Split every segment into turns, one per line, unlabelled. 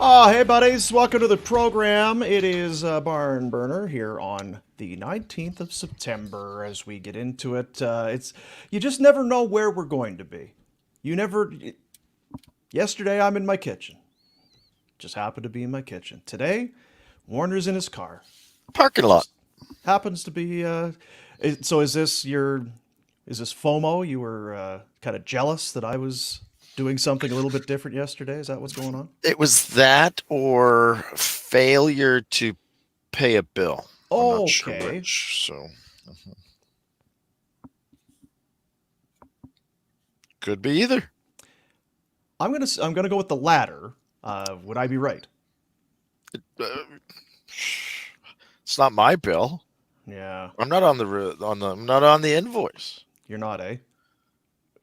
Oh, hey buddies, welcome to the program. It is Barn Burner here on the 19th of September. As we get into it, you just never know where we're going to be. Yesterday I'm in my kitchen. Just happened to be in my kitchen. Today, Warner's in his car.
Parking lot.
Happens to be, so is this FOMO? You were kind of jealous that I was doing something a little bit different yesterday? Is that what's going on?
It was that or failure to pay a bill.
Oh,
I'm not sure
okay.
which, so could be either.
I'm gonna go with the latter. Would I be right?
It's not my bill.
Yeah.
I'm not on I'm not on the invoice.
You're not, eh?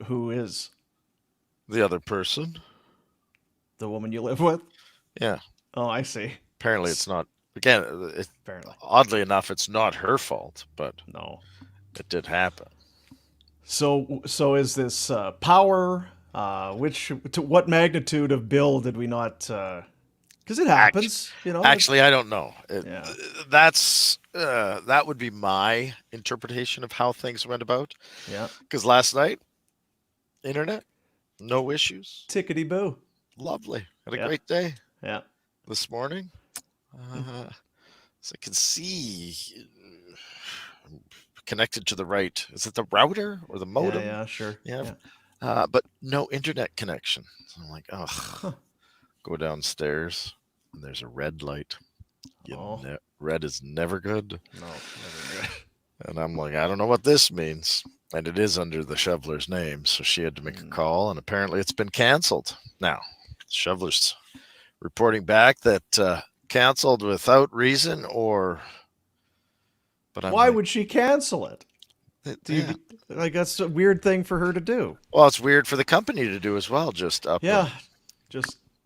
Who is?
The other person.
The woman you live with?
Yeah.
Oh, I see.
Apparently it's not. Again,
Apparently.
oddly enough, it's not her fault, but
No.
it did happen.
So is this power? To what magnitude of bill did we not? Because it happens,
Actually, I don't know.
Yeah.
That would be my interpretation of how things went about.
Yeah.
Because last night, internet, no issues.
Tickety boo.
Lovely. Had a great day.
Yeah.
This morning, so I can see connected to the right. Is it the router or the modem?
Yeah, sure.
Yeah. But no internet connection. So I'm like, go downstairs, and there's a red light. Red is never good.
No, never good.
And I'm like, I don't know what this means. And it is under the shoveler's name, so she had to make a call, and apparently it's been canceled. Now, the shoveler's reporting back that canceled without reason, but
why would she cancel it? That's a weird thing for her to do.
Well, it's weird for the company to do as well. Just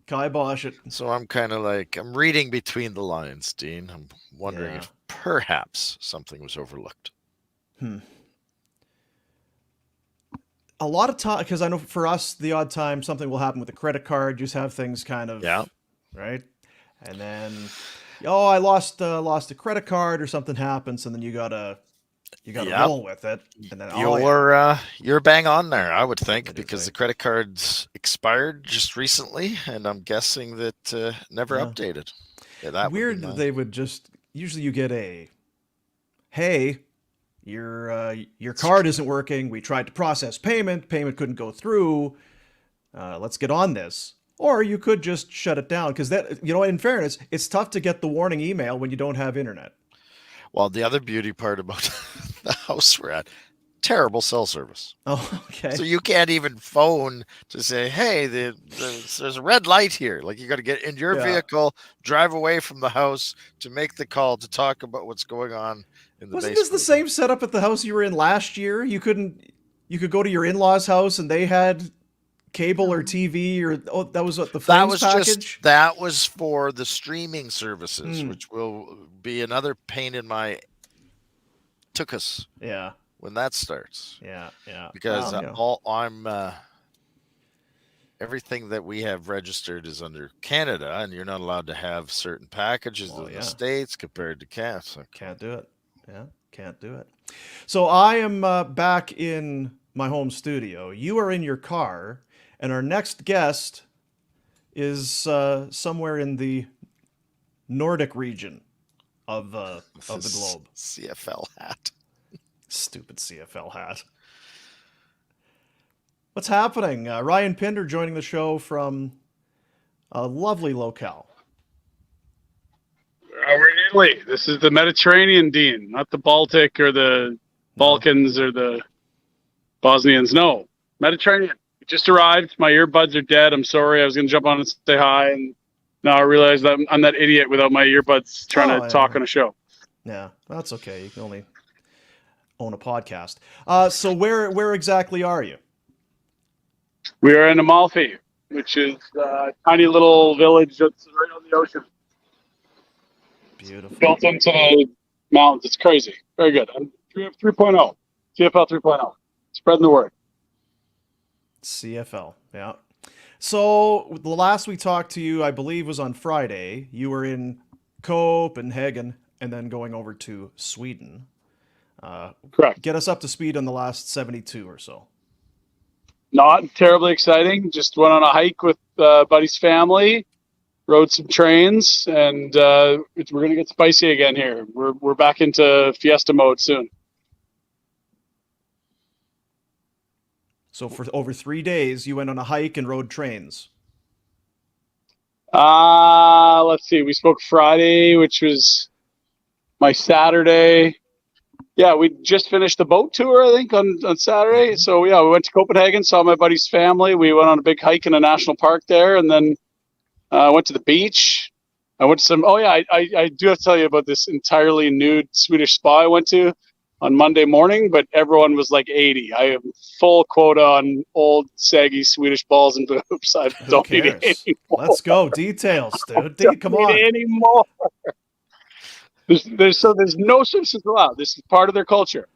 kibosh it.
So I'm kind of like, I'm reading between the lines, Dean. I'm wondering if perhaps something was overlooked.
A lot of time, because I know for us, the odd time something will happen with a credit card. You just have things kind of right, and then I lost a credit card or something happens, and then you gotta roll with it. And then
you're bang on there, I would think, because the credit cards expired just recently, and I'm guessing that never updated. Yeah, that
weird that they would just usually you get hey, your card isn't working. We tried to process payment couldn't go through. Let's get on this. Or you could just shut it down, because that, in fairness, it's tough to get the warning email when you don't have internet.
Well, the other beauty part about the house we're at, terrible cell service.
Oh, okay.
So you can't even phone to say, hey, there's a red light here. Like, you got to get in your vehicle, drive away from the house to make the call to talk about what's going on in the
basement. Wasn't
this
the same setup at the house you were in last year? You could go to your in-laws' house and they had cable or TV, or that was what the Flames package?
That was for the streaming services, which will be another pain in my tuchus.
Yeah.
When that starts.
Yeah.
Because everything that we have registered is under Canada, and you're not allowed to have certain packages in the States compared to Canada. So.
Can't do it. Yeah, can't do it. So I am back in my home studio. You are in your car, and our next guest is somewhere in the Nordic region of the globe.
CFL hat.
Stupid CFL hat. What's happening? Ryan Pinder joining the show from a lovely locale.
We're in Italy. This is the Mediterranean, Dean, not the Baltic or the Balkans or the Bosnians. No, Mediterranean. We just arrived. My earbuds are dead. I'm sorry. I was going to jump on and say hi, and now I realize that I'm that idiot without my earbuds trying to talk on a show.
Yeah, that's okay. You can only own a podcast. So where exactly are you?
We are in Amalfi, which is a tiny little village that's right on the ocean.
Beautiful.
Built into the mountains. It's crazy. Very good. 3.0. CFL 3.0. Spreading the word.
CFL, yeah. So the last we talked to you, I believe, was on Friday. You were in Copenhagen and then going over to Sweden.
Correct.
Get us up to speed on the last 72 or so.
Not terribly exciting. Just went on a hike with buddy's family, rode some trains, and we're going to get spicy again here. We're back into fiesta mode soon.
So for over 3 days, you went on a hike and rode trains.
Let's see. We spoke Friday, which was my Saturday. Yeah, we just finished the boat tour, I think, on Saturday. So, yeah, we went to Copenhagen, saw my buddy's family. We went on a big hike in a national park there, and then went to the beach. I went to some – oh, yeah, I do have to tell you about this entirely nude Swedish spa I went to on Monday morning, but everyone was like 80. I have full quota on old, saggy Swedish balls and boobs. I don't need it anymore.
Let's go. Details, dude. Come on.
Anymore. There's no swimsuits allowed. This is part of their culture.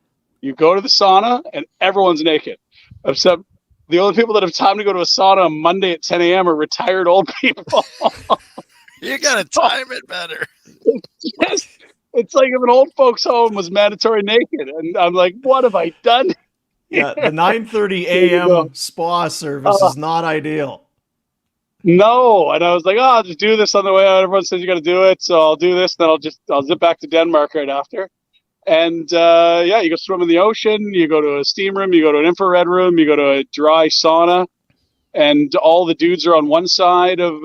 You go to the sauna and everyone's naked, except the only people that have time to go to a sauna on Monday at 10 a.m. are retired old people.
You gotta time it better.
It's like if an old folks home was mandatory naked, and I'm like, what have I done?
Yeah, the 9:30 a.m. spa service is not ideal.
No, and I was like, oh, I'll just do this on the way out. Everyone says you got to do it, so I'll do this. Then I'll zip back to Denmark right after. And yeah, you go swim in the ocean. You go to a steam room. You go to an infrared room. You go to a dry sauna, and all the dudes are on one side of.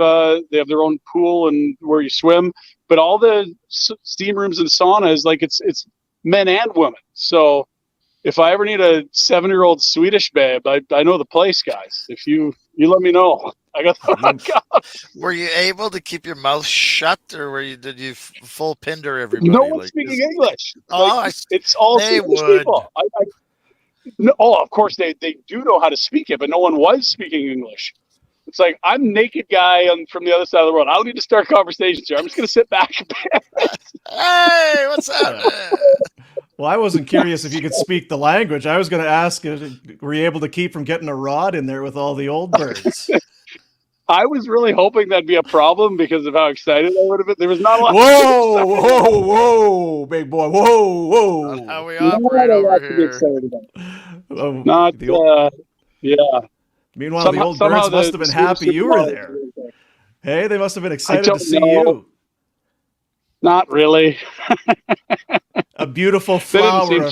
They have their own pool and where you swim, but all the steam rooms and saunas, like it's men and women. So if I ever need a 7-year-old Swedish babe, I know the place, guys. If you let me know. I got the
Were you able to keep your mouth shut, or did you full Pinder everybody?
No one's speaking English.
Oh,
it's all Swedish people. No, of course they do know how to speak it, but no one was speaking English. It's like, I'm a naked guy from the other side of the world. I don't need to start conversations here. I'm just going to sit back.
Hey, what's up?
Well, I wasn't curious if you could speak the language. I was going to ask, were you able to keep from getting a rod in there with all the old birds?
I was really hoping that'd be a problem because of how excited I would have been. There was not a lot.
Whoa, big boy. Whoa.
Not how we operate over here.
Yeah.
Meanwhile, the old birds must have been happy you were there. Hey, they must have been excited to see you.
Not really.
A beautiful flower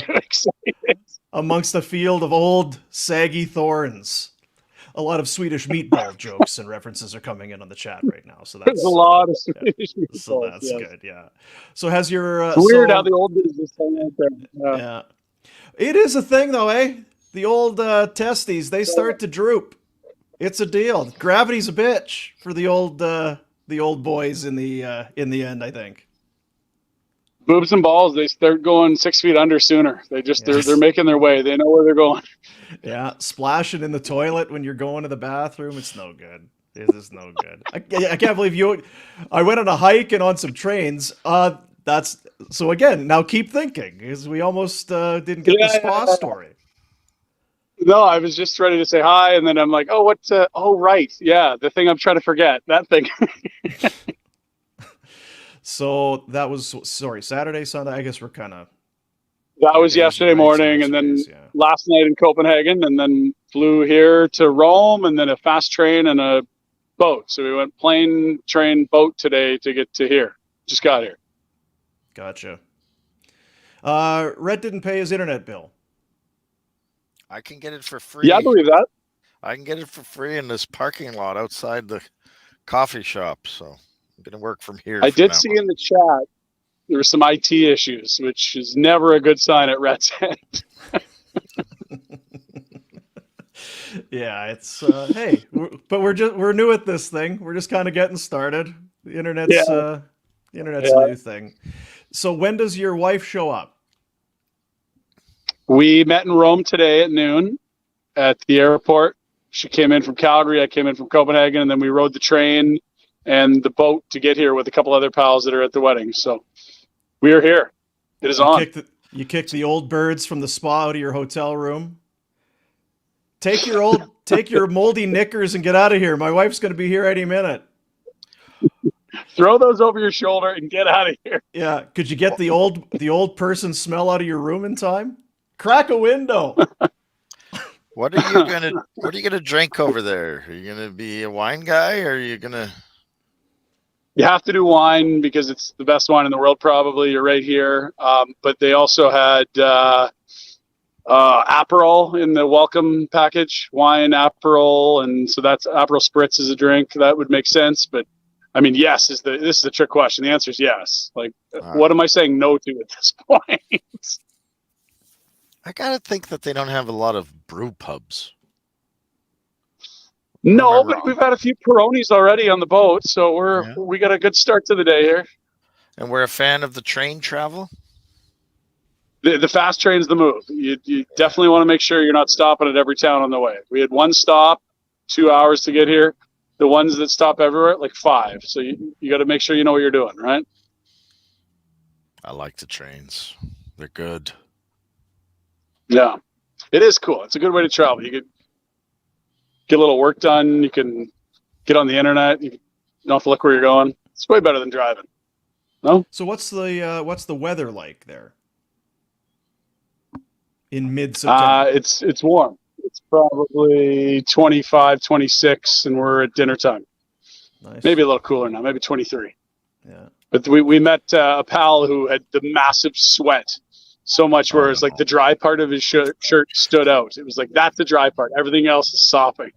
amongst a field of old, saggy thorns. A lot of Swedish meatball jokes and references are coming in on the chat right now. So that's
a lot of Swedish meatballs.
So that's good, yeah. So has your
weird how the old business came out there.
Yeah. It is a thing though, eh? The old testes, they start to droop. It's a deal. Gravity's a bitch for the old boys in the end, I think.
Boobs and balls, they start going 6 feet under sooner. They're making their way. They know where they're going.
Yeah, splashing in the toilet when you're going to the bathroom, it's no good. It is no good. I can't believe I went on a hike and on some trains. So again, now keep thinking, because we almost didn't get the spa story.
No, I was just ready to say hi, and then I'm like, right. Yeah, the thing I'm trying to forget, that thing.
So that was, Saturday, Sunday, I guess we're kind of...
That was yesterday morning, and then last night in Copenhagen, and then flew here to Rome, and then a fast train and a boat. So we went plane, train, boat today to get to here. Just got here.
Gotcha. Rhett didn't pay his internet bill.
I can get it for free.
Yeah, I believe that.
I can get it for free in this parking lot outside the coffee shop, so I'm going to work from here.
I did see in the chat there were some IT issues, which is never a good sign at Rhett's end.
Yeah, it's hey, we're new at this thing. We're just kind of getting started. The internet's a new thing. So when does your wife show up?
We met in Rome today at noon at the airport. She came in from Calgary. I came in from Copenhagen, and then we rode the train and the boat to get here with a couple other pals that are at the wedding. So we are here. It is on.
You kicked the old birds from the spa out of your hotel room. take your moldy knickers and get out of here. My wife's going to be here any minute.
Throw those over your shoulder and get out of here.
Yeah. Could you get the old person smell out of your room in time? Crack a window.
What are you gonna drink over there? Are you gonna be a wine guy, or are you gonna?
You have to do wine because it's the best wine in the world, probably. You're right here. But they also had Aperol in the welcome package, wine, Aperol, and so that's Aperol Spritz is a drink that would make sense. But I mean, yes, this is the trick question. The answer is yes. Like, what am I saying no to at this point?
I gotta think that they don't have a lot of brew pubs.
No, but we've had a few Peronis already on the boat, so we got a good start to the day here.
And we're a fan of the train travel.
The fast train's the move. You definitely want to make sure you're not stopping at every town on the way. We had one stop, 2 hours to get here. The ones that stop everywhere, like 5. So you got to make sure you know what you're doing, right?
I like the trains. They're good.
Yeah, it is cool. It's a good way to travel. You could get a little work done. You can get on the internet. You don't have to look where you're going. It's way better than driving. No?
So what's the weather like there in mid-September?
It's warm. It's probably 25, 26, and we're at dinner time.
Nice.
Maybe a little cooler now, maybe 23.
Yeah.
But we met a pal who had the massive sweat. So much where it's like the dry part of his shirt stood out. It was like, that's the dry part. Everything else is sopping.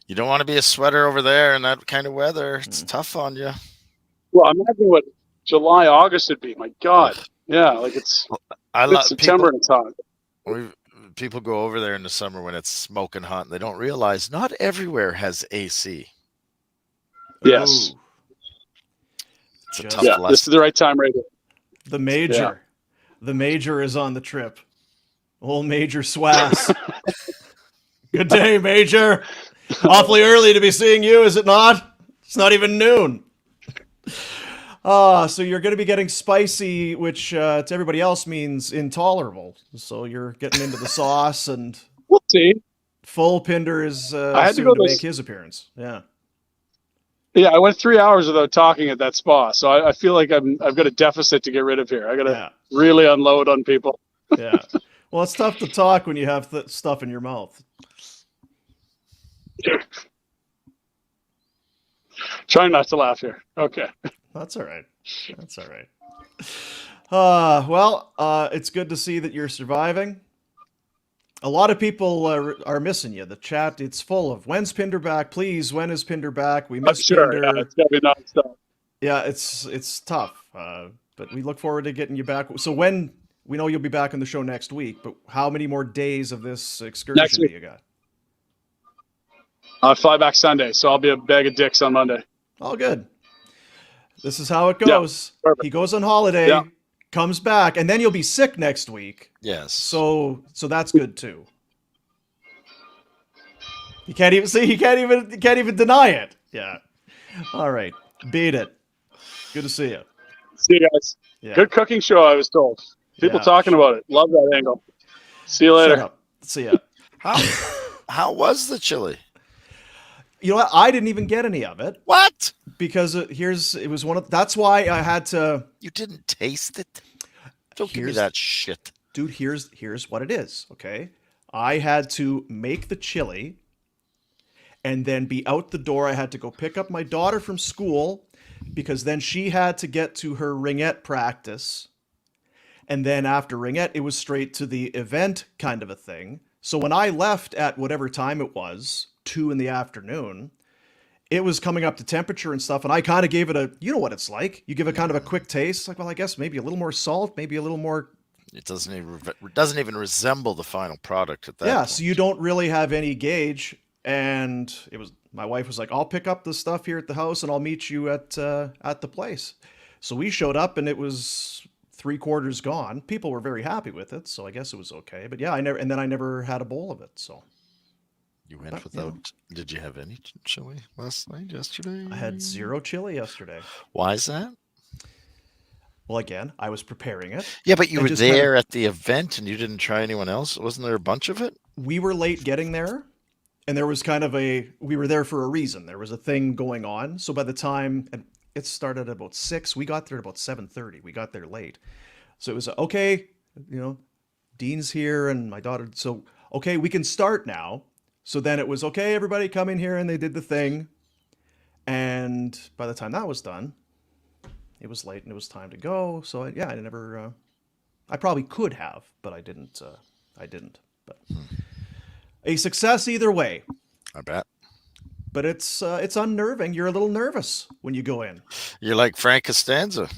You don't want to be a sweater over there in that kind of weather. It's tough on you.
Well, imagine what July, August would be. My God. Yeah, like it's September and it's hot.
People go over there in the summer when it's smoking hot, and they don't realize not everywhere has AC.
Yes.
Ooh.
It's a tough lesson.
This is the right time right here.
The major. Yeah. The major is on the trip. Old Major Swass. Good day, Major. Awfully early to be seeing you, is it not? It's not even noon. So you're going to be getting spicy, which to everybody else means intolerable. So you're getting into the sauce, and
we'll see.
Full Pinder is
I had
soon
to
make his appearance. Yeah.
Yeah, I went 3 hours without talking at that spa, so I feel like I've got a deficit to get rid of here. I got to really unload on people.
Yeah. Well, it's tough to talk when you have stuff in your mouth.
Trying not to laugh here. Okay.
That's all right. That's all right. It's good to see that you're surviving. A lot of people are missing you. The chat, it's full of, when's Pinder back? Please, when is Pinder back? We miss Pinder.
Yeah, it's gotta be nonstop.
Yeah, it's tough. But we look forward to getting you back. So when, we know you'll be back on the show next week, but how many more days of this excursion do you got?
I fly back Sunday, so I'll be a bag of dicks on Monday.
All good. This is how it goes.
Yeah,
he goes on holiday, comes back, and then you'll be sick next week.
Yes.
So that's good too. You can't even deny it. Yeah. All right. Beat it. Good to see you.
See you guys.
Yeah.
Good cooking show, I was told. People talking about it. Love that angle. See you later.
Shut up. See ya.
How was the chili?
You know what? I didn't even get any of it.
What?
Because that's why I had to.
You didn't taste it? Don't give me that shit.
Dude, here's what it is, okay? I had to make the chili and then be out the door. I had to go pick up my daughter from school because then she had to get to her ringette practice. And then after ringette, it was straight to the event kind of a thing. So when I left at whatever time it was, 2 p.m, it was coming up to temperature and stuff. And I kind of gave it you know what it's like. You give it kind of a quick taste. Like, well, I guess maybe a little more salt, maybe a little more.
It doesn't even resemble the final product at that point.
So you don't really have any gauge. And my wife was like, I'll pick up the stuff here at the house and I'll meet you at the place. So we showed up and it was 3/4 gone. People were very happy with it. So I guess it was okay. But yeah, I never had a bowl of it. So.
You went without. Did you have any chili last night, yesterday?
I had 0 chili yesterday.
Why is that?
Well, again, I was preparing it.
Yeah, but you were there at the event and you didn't try anyone else? Wasn't there a bunch of it?
we were late getting there, and there was kind of we were there for a reason. There was a thing going on. So by the time and it started at about 6, we got there at about 7:30. We got there late. So it was okay, Dean's here and my daughter. So, okay, we can start now. So then it was, okay, everybody come in here, and they did the thing. And by the time that was done, it was late and it was time to go. So I probably could have, but I didn't. But a success either way.
I bet.
But it's unnerving. You're a little nervous when you go in.
You're like Frank Costanza.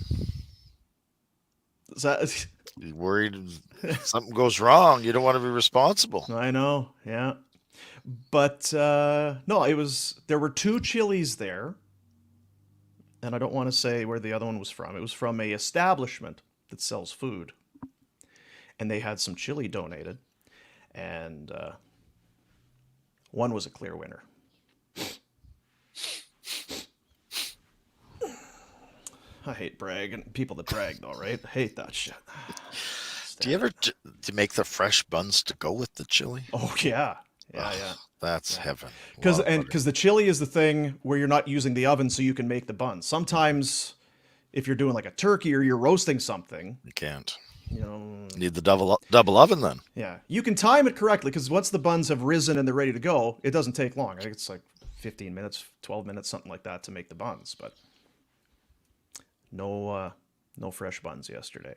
Is that...
You're worried if something goes wrong. You don't want to be responsible.
I know, yeah. But no, there were 2 Chili's there. And I don't want to say where the other one was from. It was from a establishment that sells food. And they had some chili donated. And one was a clear winner. I hate bragging. People that brag, though, right? I hate that shit.
Do you ever to make the fresh buns to go with the chili?
Oh, yeah. Yeah.
That's heaven.
Because the chili is the thing where you're not using the oven so you can make the buns. Sometimes if you're doing like a turkey or you're roasting something,
you can't.
You
need the double oven then.
Yeah. You can time it correctly because once the buns have risen and they're ready to go, it doesn't take long. I think it's like 15 minutes, 12 minutes, something like that to make the buns. But no fresh buns yesterday.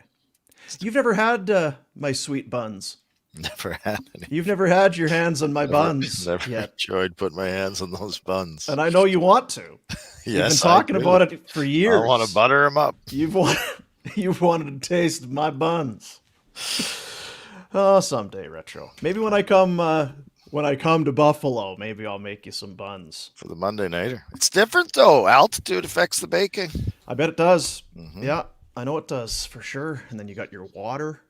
You've never had my sweet buns.
Never had any.
You've never had your hands on my buns.
Never
yet.
enjoyed putting my hands on those buns.
And I know you want to.
Yes,
you've been talking about it for years.
I want to butter them up.
You've wanted to taste my buns. Oh, someday, Retro. Maybe when I come to Buffalo, maybe I'll make you some buns
for the Monday nighter. It's different though. Altitude affects the baking.
I bet it does.
Mm-hmm.
Yeah, I know it does for sure. And then you got your water.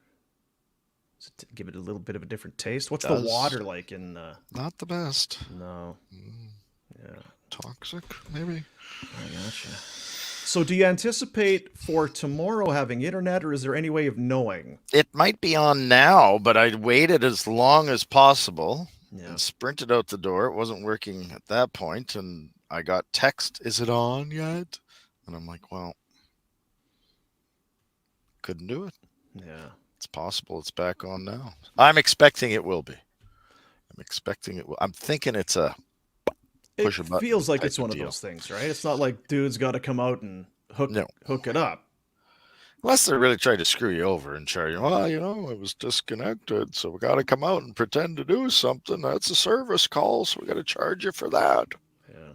To give it a little bit of a different taste. What's the water like in?
Not the best.
No.
Yeah. Toxic, maybe.
I gotcha. So, do you anticipate for tomorrow having internet, or is there any way of knowing?
It might be on now, but I waited as long as possible and sprinted out the door. It wasn't working at that point, and I got text, "Is it on yet?" And I'm like, "Well, couldn't do it."
Yeah.
It's possible it's back on now. I'm expecting it will be. I'm thinking it's a push a button.
It feels like it's one of those things, right? It's not like dude's got to come out and hook it up.
Unless they're really trying to screw you over and charge you. Well, it was disconnected, so we got to come out and pretend to do something. That's a service call, so we got to charge you for that.
Yeah.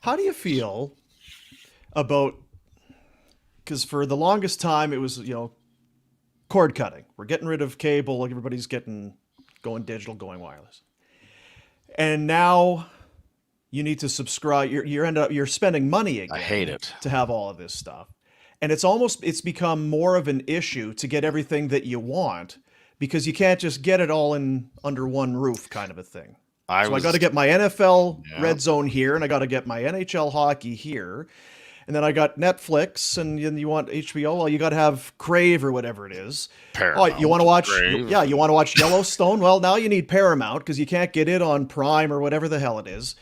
How do you feel about? Because for the longest time, it was cord cutting. We're getting rid of cable. Everybody's going digital, going wireless. And now you need to subscribe. You're spending money again.
I hate it.
To have all of this stuff. And it's become more of an issue to get everything that you want because you can't just get it all under one roof kind of a thing. I got to get my NFL Red Zone here, and I got to get my NHL hockey here. And then I got Netflix, and you want HBO. Well, you got to have Crave or whatever it is.
Paramount.
Oh, you want to watch?
Crave.
Yeah, you want to watch Yellowstone? Well, now you need Paramount because you can't get it on Prime or whatever the hell it is.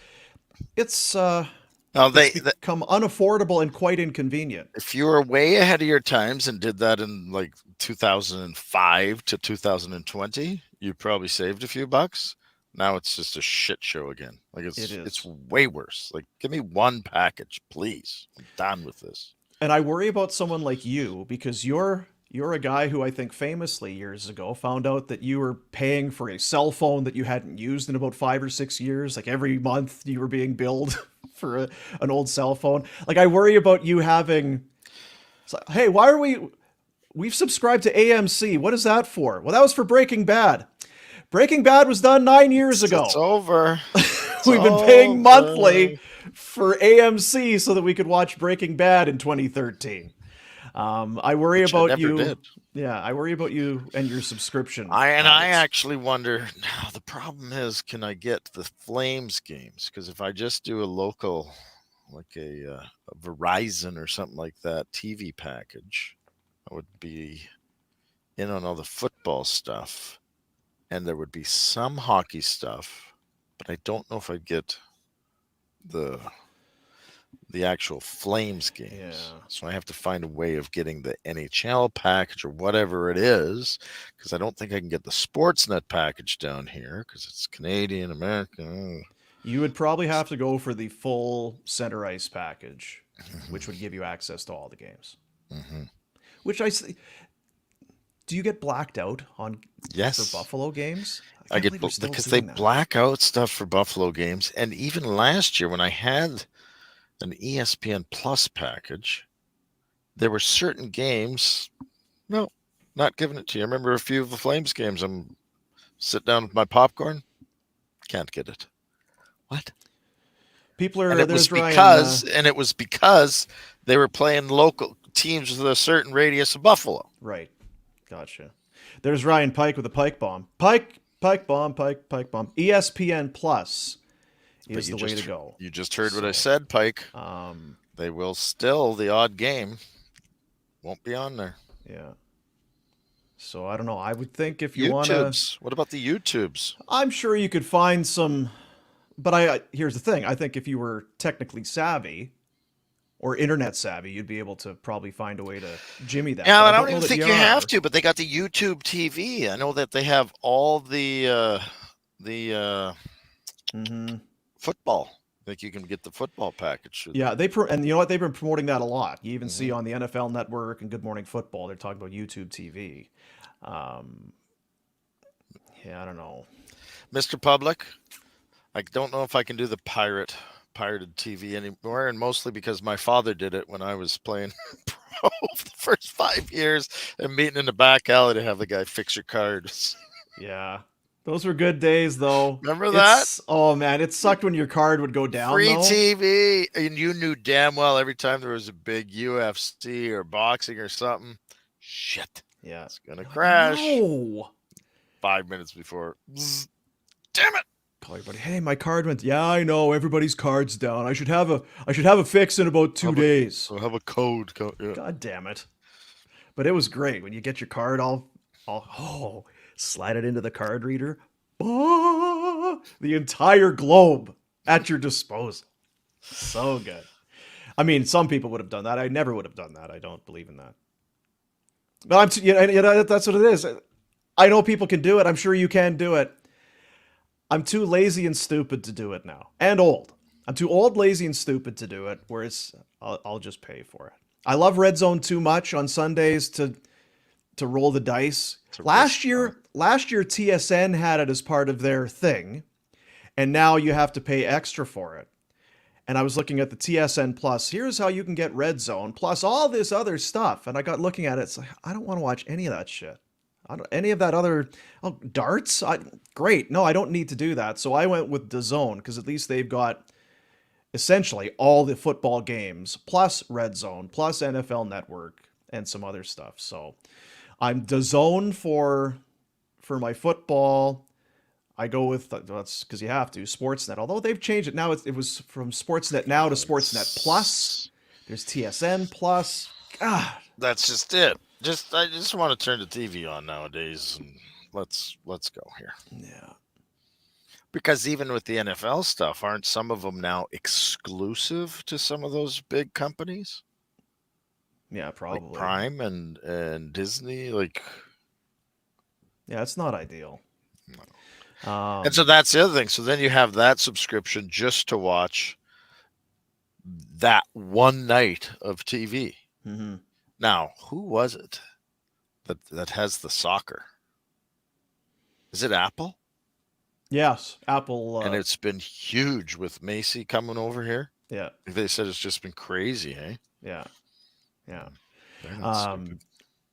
It's become unaffordable and quite inconvenient.
If you were way ahead of your times and did that in like 2005 to 2020, you probably saved a few bucks. Now it's just a shit show again. Like it's way worse. Like, give me one package, please. I'm done with this.
And I worry about someone like you because you're a guy who I think famously years ago found out that you were paying for a cell phone that you hadn't used in about 5 or 6 years. Like every month you were being billed for an old cell phone. Like I worry about you having. Hey, why are we've subscribed to AMC? What is that for? Well, that was for Breaking Bad. Breaking Bad was done 9 years ago.
It's over.
We've been paying monthly for AMC so that we could watch Breaking Bad in 2013. I worry about you.
Did.
Yeah, I worry about you and your subscription.
I actually wonder now. The problem is, can I get the Flames games? Because if I just do a local, like a Verizon or something like that TV package, I would be in on all the football stuff. and there would be some hockey stuff, but I don't know if I'd get the actual Flames games.
Yeah.
So I have to find a way of getting the NHL package or whatever it is, because I don't think I can get the Sportsnet package down here because it's Canadian, American.
You would probably have to go for the full center ice package, which would give you access to all the games.
Mm-hmm.
Which do you get blacked out on
Yes.
for Buffalo games?
I get because they black out stuff for Buffalo games, and even last year when I had an ESPN Plus package, there were certain games, no, not giving it to you. I remember a few of the Flames games. I'm sit down with my popcorn, can't get it. What?
People are.
And it was because they were playing local teams with a certain radius of Buffalo.
Right. Gotcha. There's Ryan Pike with a Pike bomb. Pike bomb. ESPN Plus is the way to go.
You just heard what I said, Pike. They will still, the odd game won't be on there.
Yeah. So I don't know. I would think if you want to.
What about the YouTubes?
I'm sure you could find some. But here's the thing. I think if you were technically savvy or internet savvy, you'd be able to probably find a way to jimmy that.
Yeah, but I don't even think you have to. But they got the YouTube TV. I know that they have all the football. I think you can get the football package.
Yeah, and you know what? They've been promoting that a lot. You even see on the NFL Network and Good Morning Football, they're talking about YouTube TV. Yeah, I don't know.
Mr. Public, I don't know if I can do the pirated TV anymore, and mostly because my father did it when I was playing pro the first 5 years and meeting in the back alley to have the guy fix your cards.
Yeah. Those were good days, though.
Remember that?
Oh, man. It sucked when your card would go down,
Free TV. And you knew damn well every time there was a big UFC or boxing or something, shit.
Yeah.
It's going to crash.
No.
5 minutes before. Damn it.
Call your buddy. Hey, my card went. Yeah, I know. Everybody's card's down. I should have a fix in about 2 days.
I'll have a code. Yeah.
God damn it. But it was great when you get your card all slide it into the card reader. The entire globe at your disposal. So good. I mean, some people would have done that. I never would have done that. I don't believe in that. But that's what it is. I know people can do it. I'm sure you can do it. I'm too lazy and stupid to do it now. And old. I'm too old, lazy, and stupid to do it, where I'll just pay for it. I love Red Zone too much on Sundays to roll the dice. Last year TSN had it as part of their thing, and now you have to pay extra for it. And I was looking at the TSN Plus. Here's how you can get Red Zone plus all this other stuff. And I got looking at it. It's like, I don't want to watch any of that shit. Any of that other darts. Great. No, I don't need to do that. So I went with DAZN because at least they've got essentially all the football games plus Red Zone plus NFL Network and some other stuff. So I'm DAZN for my football. I go with that's because you have to Sportsnet. Although they've changed it now, it was from Sportsnet Now to Sportsnet Plus. There's TSN Plus. God,
that's just it. I just want to turn the TV on nowadays, and let's go here.
Yeah.
Because even with the NFL stuff, aren't some of them now exclusive to some of those big companies?
Yeah, probably.
Like Prime and Disney, like.
Yeah, it's not ideal.
No. And so that's the other thing. So then you have that subscription just to watch that one night of TV.
Mm-hmm.
Now, who was it that has the soccer? Is it Apple?
Yes, Apple.
And it's been huge with Macy coming over here.
Yeah.
They said it's just been crazy, eh?
Yeah. Yeah.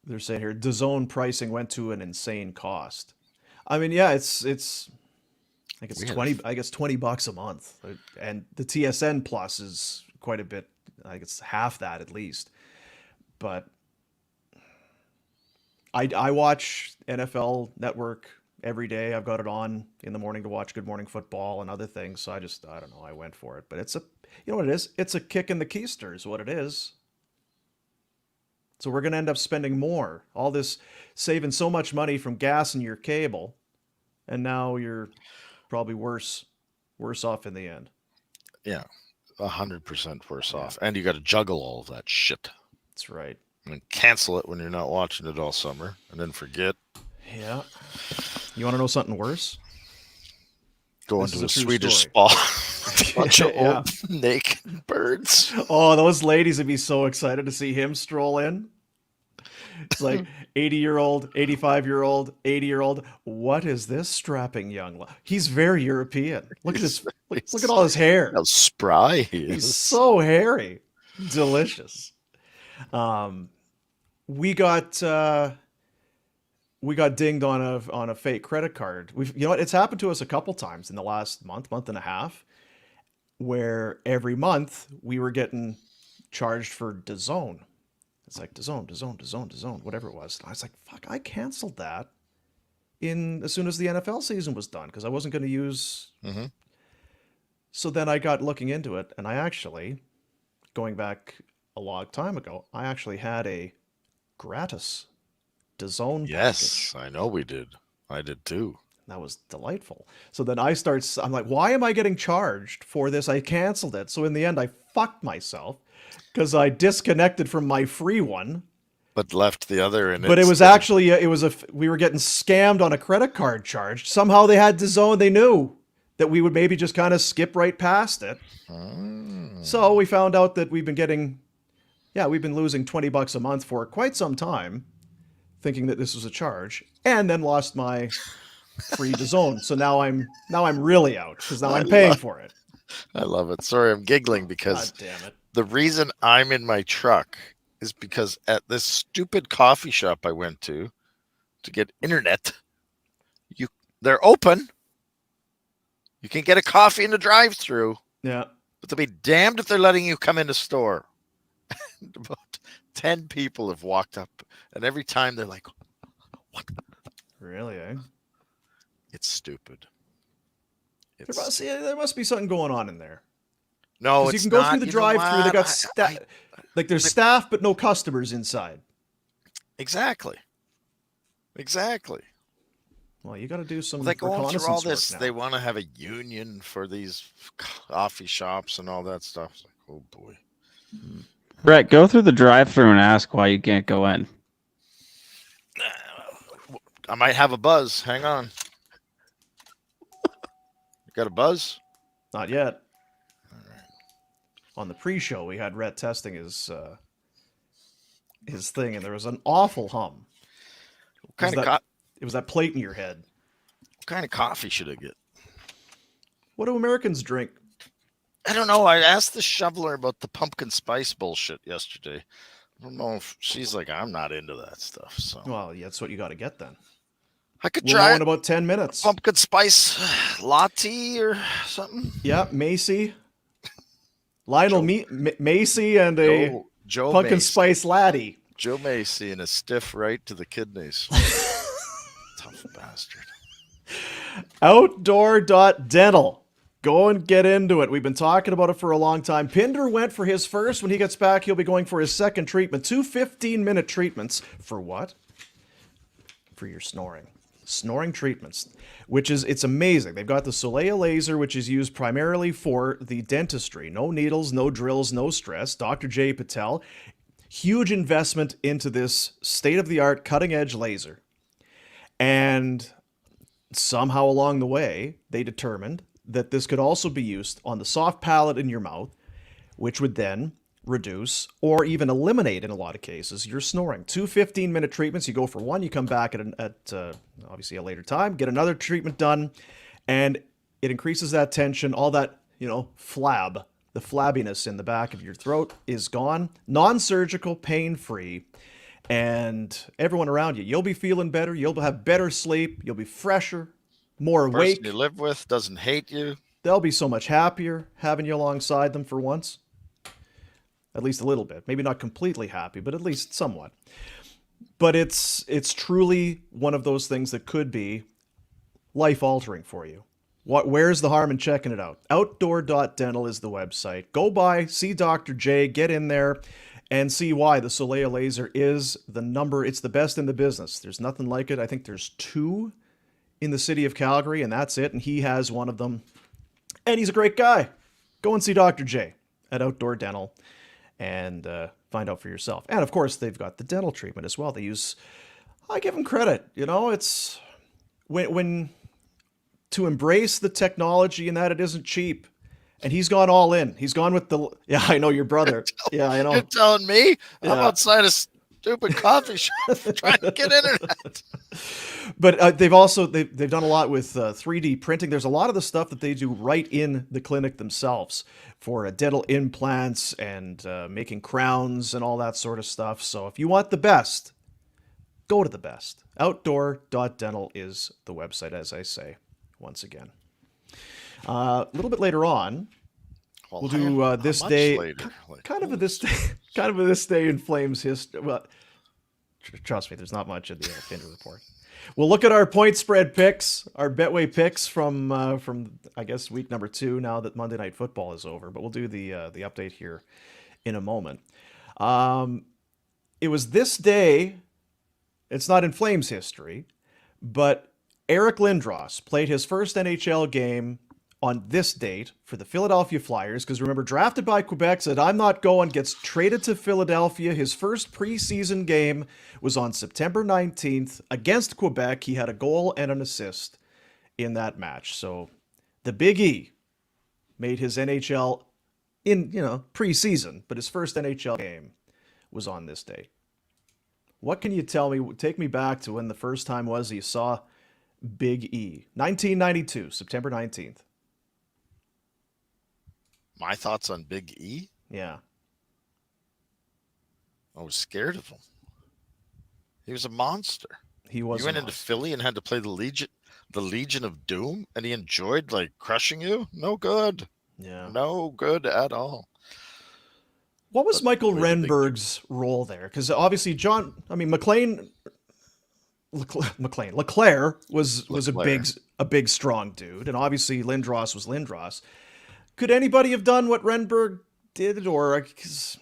They're saying here, DAZN pricing went to an insane cost. I mean, yeah, it's I guess $20 a month. And the TSN Plus is quite a bit, I guess half that at least. But I watch NFL Network every day. I've got it on in the morning to watch Good Morning Football and other things. So I don't know, I went for it. But you know what it is? It's a kick in the keister is what it is. So we're going to end up spending more. All this, saving so much money from gas and your cable. and now you're probably worse off in the end.
Yeah, 100% worse
Yeah.
off. And you got to juggle all of that shit.
That's right.
And cancel it when you're not watching it all summer, and then forget.
Yeah. You want to know something worse?
Go
This is
into
a
a
true
Swedish
story.
spa. Bunch of
Yeah.
old naked birds.
Oh, those ladies would be so excited to see him stroll in. It's like 80-year-old, 85-year-old, 80-year-old. What is this strapping young? He's very European. Look at his. Look at all his hair.
How spry he is.
He's so hairy. Delicious. We got dinged on a fake credit card. You know what? It's happened to us a couple times in the last month and a half, where every month we were getting charged for DAZN. It's like DAZN, whatever it was. And I was like, fuck, I canceled that as soon as the NFL season was done because I wasn't going to use.
Mm-hmm.
So then I got looking into it, and I actually, going back a long time ago, I actually had a gratis DAZN
Yes,
package.
I know we did. I did too.
That was delightful. So then I'm like, why am I getting charged for this? I canceled it. So in the end, I fucked myself because I disconnected from my free one.
But left the other in it.
But it was actually, we were getting scammed on a credit card charge. Somehow they had DAZN. They knew that we would maybe just kind of skip right past it. So we found out that we've been losing $20 a month for quite some time, thinking that this was a charge, and then lost my free DAZN. So now I'm really out because now I'm paying for it.
I love it. Sorry, I'm giggling because
God damn it.
the reason I'm in my truck is because at this stupid coffee shop I went to get internet, they're open. You can get a coffee in the drive-through.
Yeah.
But they'll be damned if they're letting you come in the store. And about 10 people have walked up, and every time they're like, what?
Really, eh?
It's stupid.
There must be something going on in there.
No,
you
it's
can go
not.
through the
You know
drive-through. They
what?
got like there's staff but no customers inside.
Exactly.
Well, you got to do some.
They're going through all
reconnaissance
this.
work now.
They want to have a union for these coffee shops and all that stuff. It's like, oh boy.
Rhett, go through the drive-through and ask why you can't go in.
I might have a buzz. Hang on. You got a buzz?
Not yet. On the pre-show, we had Rhett testing his thing, and there was an awful hum. It was that plate in your head.
What kind of coffee should I get?
What do Americans drink?
I don't know. I asked the shoveler about the pumpkin spice bullshit yesterday. I don't know if she's like, I'm not into that stuff. So
Well, yeah, that's what you got to get then.
I could
We'll
try
know
it.
in about 10 minutes.
Pumpkin spice latte or something.
Yeah, Macy. Lionel Macy and a
Joe
pumpkin
Macy.
spice laddie.
Joe Macy and a stiff right to the kidneys. Tough bastard.
Outdoor.dental. Go and get into it. We've been talking about it for a long time. Pinder went for his first. When he gets back, he'll be going for his second treatment. 2 15-minute treatments. For what? For your snoring. Snoring treatments, it's amazing. They've got the Soleil laser, which is used primarily for the dentistry. No needles, no drills, no stress. Dr. Jay Patel, huge investment into this state-of-the-art cutting-edge laser. And somehow along the way, they determined that this could also be used on the soft palate in your mouth, which would then reduce or even eliminate, in a lot of cases, your snoring. 2 15-minute treatments. You go for one, you come back at obviously a later time, get another treatment done, and it increases that tension, all that, flab. The flabbiness in the back of your throat is gone. Non-surgical, pain-free, and everyone around you, you'll be feeling better. You'll have better sleep. You'll be fresher, more awake.
Person you live with doesn't hate you.
They'll be so much happier having you alongside them for once. At least a little bit. Maybe not completely happy, but at least somewhat. But it's truly one of those things that could be life-altering for you. Where's the harm in checking it out? Outdoor.dental is the website. Go by, see Dr. J, get in there, and see why the Soleil laser is the number. It's the best in the business. There's nothing like it. I think there's 2 in the city of Calgary, and that's it. And he has one of them. And he's a great guy. Go and see Dr. J at Outdoor Dental and find out for yourself. And of course, they've got the dental treatment as well. I give them credit. It's when to embrace the technology and that it isn't cheap. And he's gone all in. He's gone with yeah, I know your brother. Yeah, I know.
You're telling me
Yeah.
I'm outside a stupid coffee shop trying to get internet.
But they've done a lot with 3D printing. There's a lot of the stuff that they do right in the clinic themselves for dental implants and making crowns and all that sort of stuff. So if you want the best, go to the best. Outdoor.dental is the website, as I say, once again. A little bit later on, we'll do this day,
later? Like,
kind of a this day in Flames history. Well, trust me, there's not much in the Pinder report. We'll look at our point spread picks, our Betway picks from I guess week number 2. Now that Monday Night Football is over, but we'll do the update here in a moment. It was this day. It's not in Flames history, but Eric Lindros played his first NHL game on this date for the Philadelphia Flyers, because remember, drafted by Quebec, said, I'm not going, gets traded to Philadelphia. His first preseason game was on September 19th against Quebec. He had a goal and an assist in that match. So the Big E made his NHL in, preseason, but his first NHL game was on this date. What can you tell me? Take me back to when the first time was you saw Big E. 1992, September 19th.
My thoughts on Big E?
Yeah.
I was scared of him. He was a monster.
He was.
You went into Philly and had to play the Legion of Doom, and he enjoyed crushing you? No good.
Yeah.
No good at all.
What was Michael Renberg's role there? Because obviously Leclerc was a big strong dude, and obviously Lindros was Lindros. Could anybody have done what Renberg did, or it was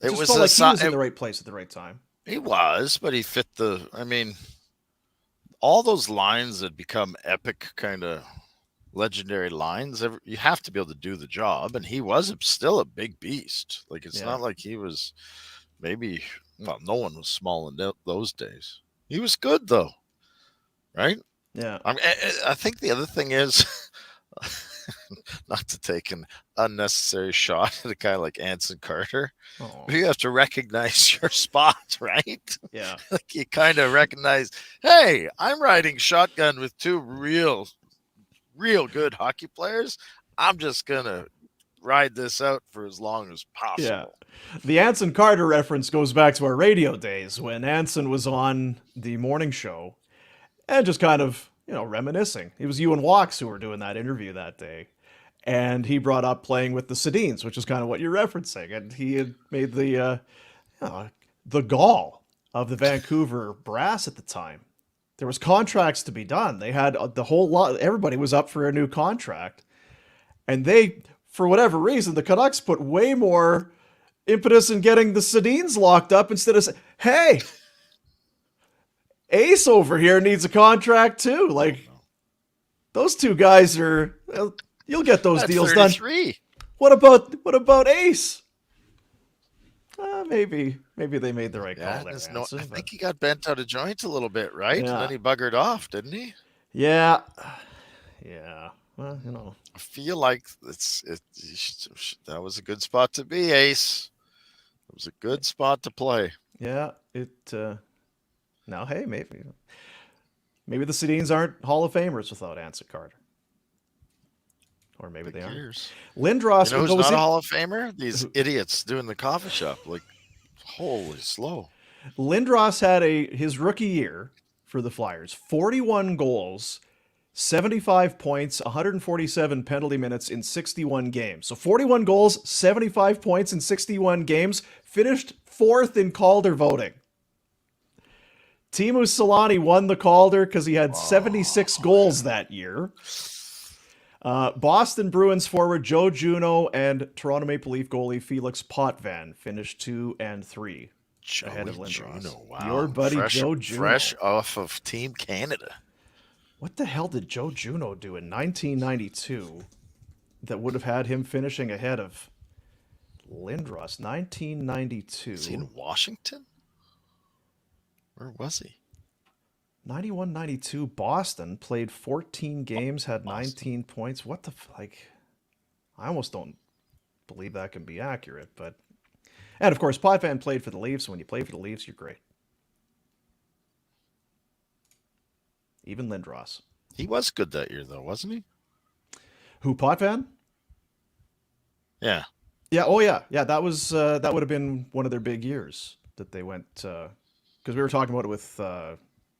he was in the right place at the right time?
He was, but he fit all those lines that become epic kind of legendary lines, you have to be able to do the job, and he was still a big beast. It's not like he was no one was small in those days. He was good though, right?
Yeah.
I think the other thing is not to take an unnecessary shot at a guy like Anson Carter.
Oh.
You have to recognize your spot, right?
Yeah.
You kind of recognize, hey, I'm riding shotgun with two real good hockey players. I'm just gonna ride this out for as long as possible.
Yeah. The Anson Carter reference goes back to our radio days when Anson was on the morning show and just kind of, reminiscing. It was you and Walks who were doing that interview that day. And he brought up playing with the Sedins, which is kind of what you're referencing. And he had made the gall of the Vancouver Brass at the time. There was contracts to be done. They had the whole lot. Everybody was up for a new contract. And they, for whatever reason, the Canucks put way more impetus in getting the Sedins locked up instead of saying, hey, Ace over here needs a contract too. Those two guys you'll get those deals
33.
done. What about Ace? Maybe they made the right call there. Anson,
I think he got bent out of joint a little bit, right?
Yeah.
And then he buggered off, didn't he?
Yeah. Yeah. Well,
I feel like that was a good spot to be, Ace. It was a good spot to play.
Yeah. Now, hey, maybe the Sedins aren't Hall of Famers without Anson Carter. Or maybe they are. Lindros.
Who's not a Hall of Famer? These idiots doing the coffee shop. Holy slow.
Lindros had his rookie year for the Flyers. 41 goals, 75 points, 147 penalty minutes in 61 games. So 41 goals, 75 points in 61 games. Finished 4th in Calder voting. Teemu Selanne won the Calder because he had 76 goals that year. Boston Bruins forward Joe Juneau and Toronto Maple Leaf goalie Felix Potvin finished 2 and 3 ahead of Lindros.
Wow.
Your buddy Joe Juneau.
Fresh off of Team Canada.
What the hell did Joe Juno do in 1992 that would have had him finishing ahead of Lindros? 1992.
Is he in Washington? Where was he?
91-92, Boston played 14 games, had 19 points. What the like? I almost don't believe that can be accurate, but and of course, Potvin played for the Leafs. When you play for the Leafs, you're great. Even Lindros.
He was good that year, though, wasn't he?
Who, Potvin?
Yeah.
Yeah. Oh, yeah. Yeah. That was that would have been one of their big years that they went because we were talking about it with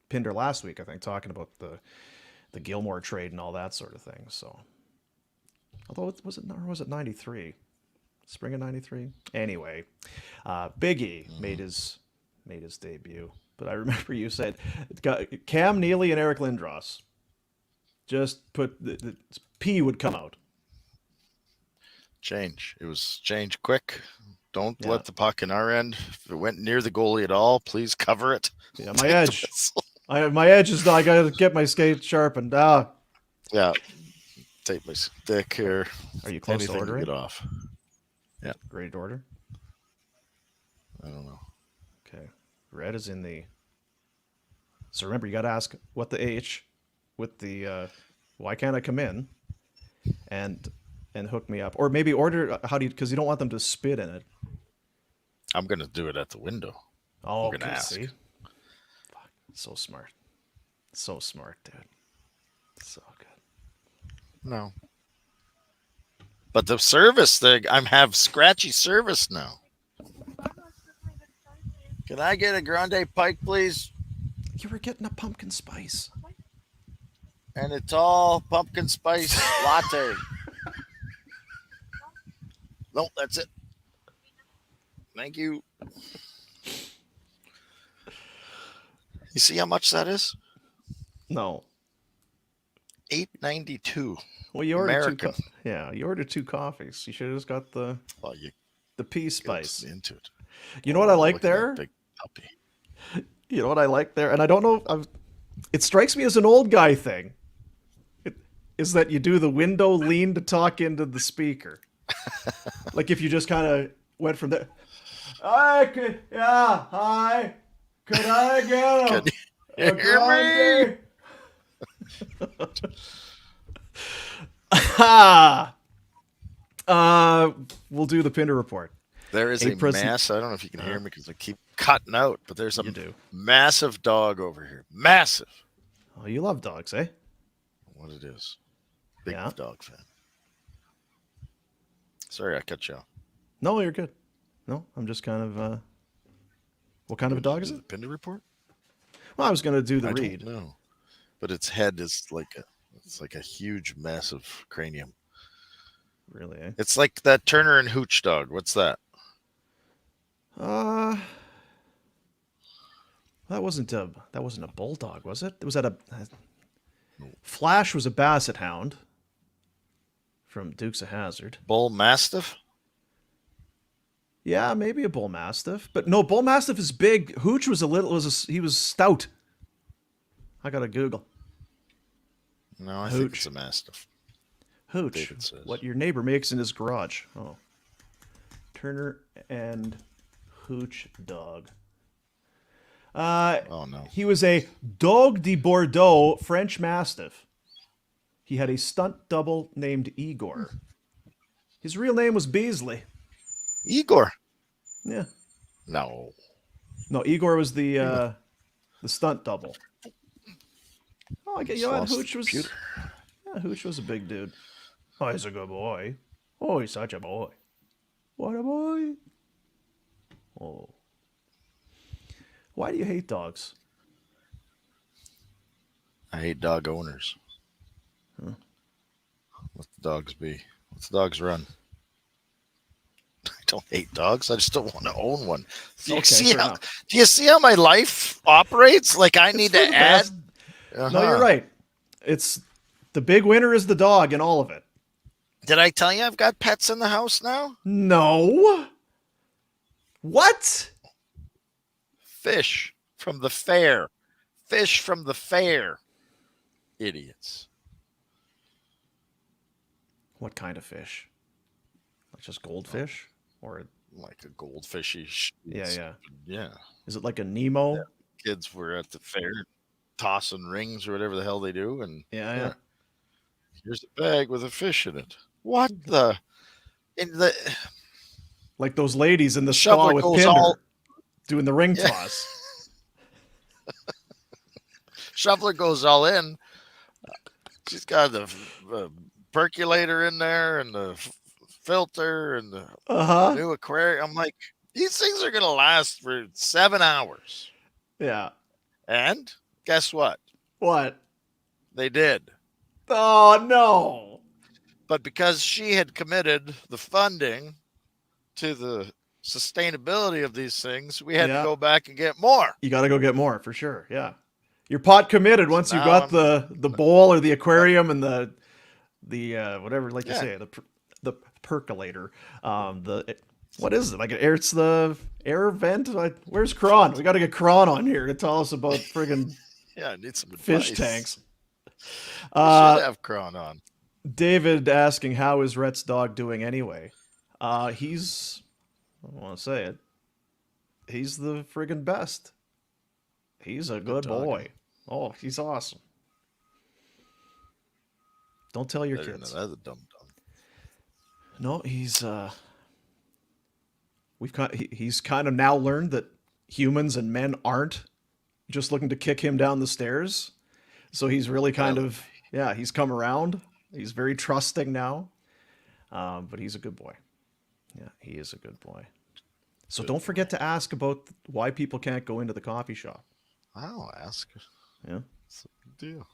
Pinder last week. I think talking about the Gilmore trade and all that sort of thing. So, although was it 93, spring of 93? Anyway, Biggie made his debut. But I remember you said Cam Neely and Eric Lindros. Just put the P would come out.
Change. It was change quick. Don't let the puck in our end. If it went near the goalie at all, please cover it.
Yeah, my edge. My edge is I got to get my skate sharpened.
Yeah. Take my stick here.
Are you close
Anything
to ordering?
Get off. Yeah.
Ready to order?
I don't know.
Okay. Red is in the. So remember, you got to ask what the H with the. Why can't I come in? And hook me up, or maybe order. How do you? Because you don't want them to spit in it.
I'm gonna do it at the window.
Oh,
I'm gonna
okay.
ask.
See? Fuck. So smart. So smart, dude. So good.
No. But the service thing, I have scratchy service now. Can I get a grande pike, please?
You were getting a pumpkin spice.
And a tall pumpkin spice latte. No, that's it. Thank you. You see how much that is?
No.
$8.92.
Well, you ordered
American.
you ordered 2 coffees. You should have just got the
Well, you
pea
get
spice.
into it.
You know what I like
Look at that
there?
big puppy.
You know what I like there? And I don't know. It strikes me as an old guy thing. Is that you do the window lean to talk into the speaker. Like if you just kind of went from there. Hi, could I get
Can you hear me?
We'll do the Pinder report.
There is a mass. I don't know if you can hear me because I keep cutting out, but there's a massive dog over here. Massive.
Oh, you love dogs, eh?
What it is. Big dog fan. Sorry, I cut you off.
No, you're good. No, I'm just kind of. What kind of a dog is it?
The Pinder report?
Well, I was going to do the
I
read.
don't know. But its head is like a huge, massive cranium.
Really, eh?
It's like that Turner and Hooch dog. What's that?
That wasn't a bulldog, was it? Was that a Flash was a basset hound from Dukes of Hazzard.
Bull Mastiff?
Yeah, maybe a bull mastiff, but no, bull mastiff is big. Hooch was he was stout. I gotta Google.
No, I think it's a Mastiff.
Hooch, what your neighbor makes in his garage. Oh, Turner and Hooch dog.
Oh no.
He was a Dog de Bordeaux French Mastiff. He had a stunt double named Igor. His real name was Beasley.
Igor.
Yeah.
No.
No, Igor was the stunt double. Oh, I get you. Hooch was. Yeah, Hooch was a big dude. Oh, he's a good boy. Oh, he's such a boy. What a boy. Oh. Why do you hate dogs?
I hate dog owners.
Huh?
Let the dogs be. Let the dogs run. I don't hate dogs. I just don't want to own one. Do you see how my life operates? Like I need to add.
No, you're right. It's the big winner is the dog in all of it.
Did I tell you I've got pets in the house now?
No. What?
Fish from the fair. Fish from the fair. Idiots.
What kind of fish? Like just goldfish? Or
Like a goldfishy.
yeah.
Yeah.
Is it like a Nemo?
Kids were at the fair tossing rings or whatever the hell they do. And
Yeah.
here's a bag with a fish in it. What the? In the
Like those ladies in the spa
shoveler
with
goes
Pinder
all.
doing the ring
Yeah.
toss.
Shoveler goes all in. She's got the percolator in there and the filter and the
Uh-huh.
new aquarium. I'm like, these things are going to last for 7 hours.
Yeah.
And guess what?
What?
They did.
Oh, no.
But because she had committed the funding to the sustainability of these things, we had to go back and get more.
You got to go get more for sure. Yeah. You're pot committed once you got the bowl or the aquarium and the whatever, like you say, the percolator. What is it? Like it's the air vent? Where's Kron? We got to get Kron on here to tell us about friggin'
I need some
fish
advice.
tanks.
We should have Kron on.
David asking, how is Rhett's dog doing anyway? He's, I don't want to say it, he's the friggin' best. He's a good boy. Oh, he's awesome. Don't tell your kids.
That's a dumb.
No, he's he's kind of now learned that humans and men aren't just looking to kick him down the stairs. So he's really kind of he's come around. He's very trusting now. But he's a good boy. Yeah, he is a good boy. So don't forget to ask about why people can't go into the coffee shop.
I'll ask.
Yeah.
It's a big deal.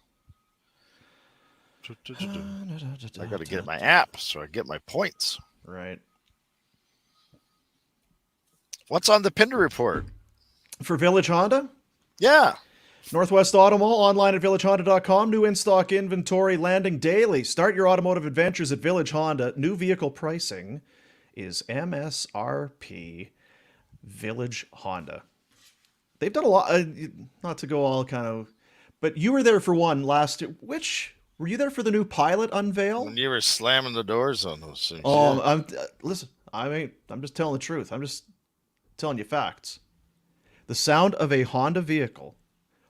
I got to get my app so I get my points.
Right.
What's on the Pinder report?
For Village Honda?
Yeah.
Northwest Auto Mall, online at villagehonda.com. New in-stock inventory landing daily. Start your automotive adventures at Village Honda. New vehicle pricing is MSRP. Village Honda. They've done a lot, not to go all kind of, but you were there for one last year. Were you there for the new Pilot unveil?
When you were slamming the doors on those things.
Oh, listen, I'm just telling the truth. I'm just telling you facts. The sound of a Honda vehicle.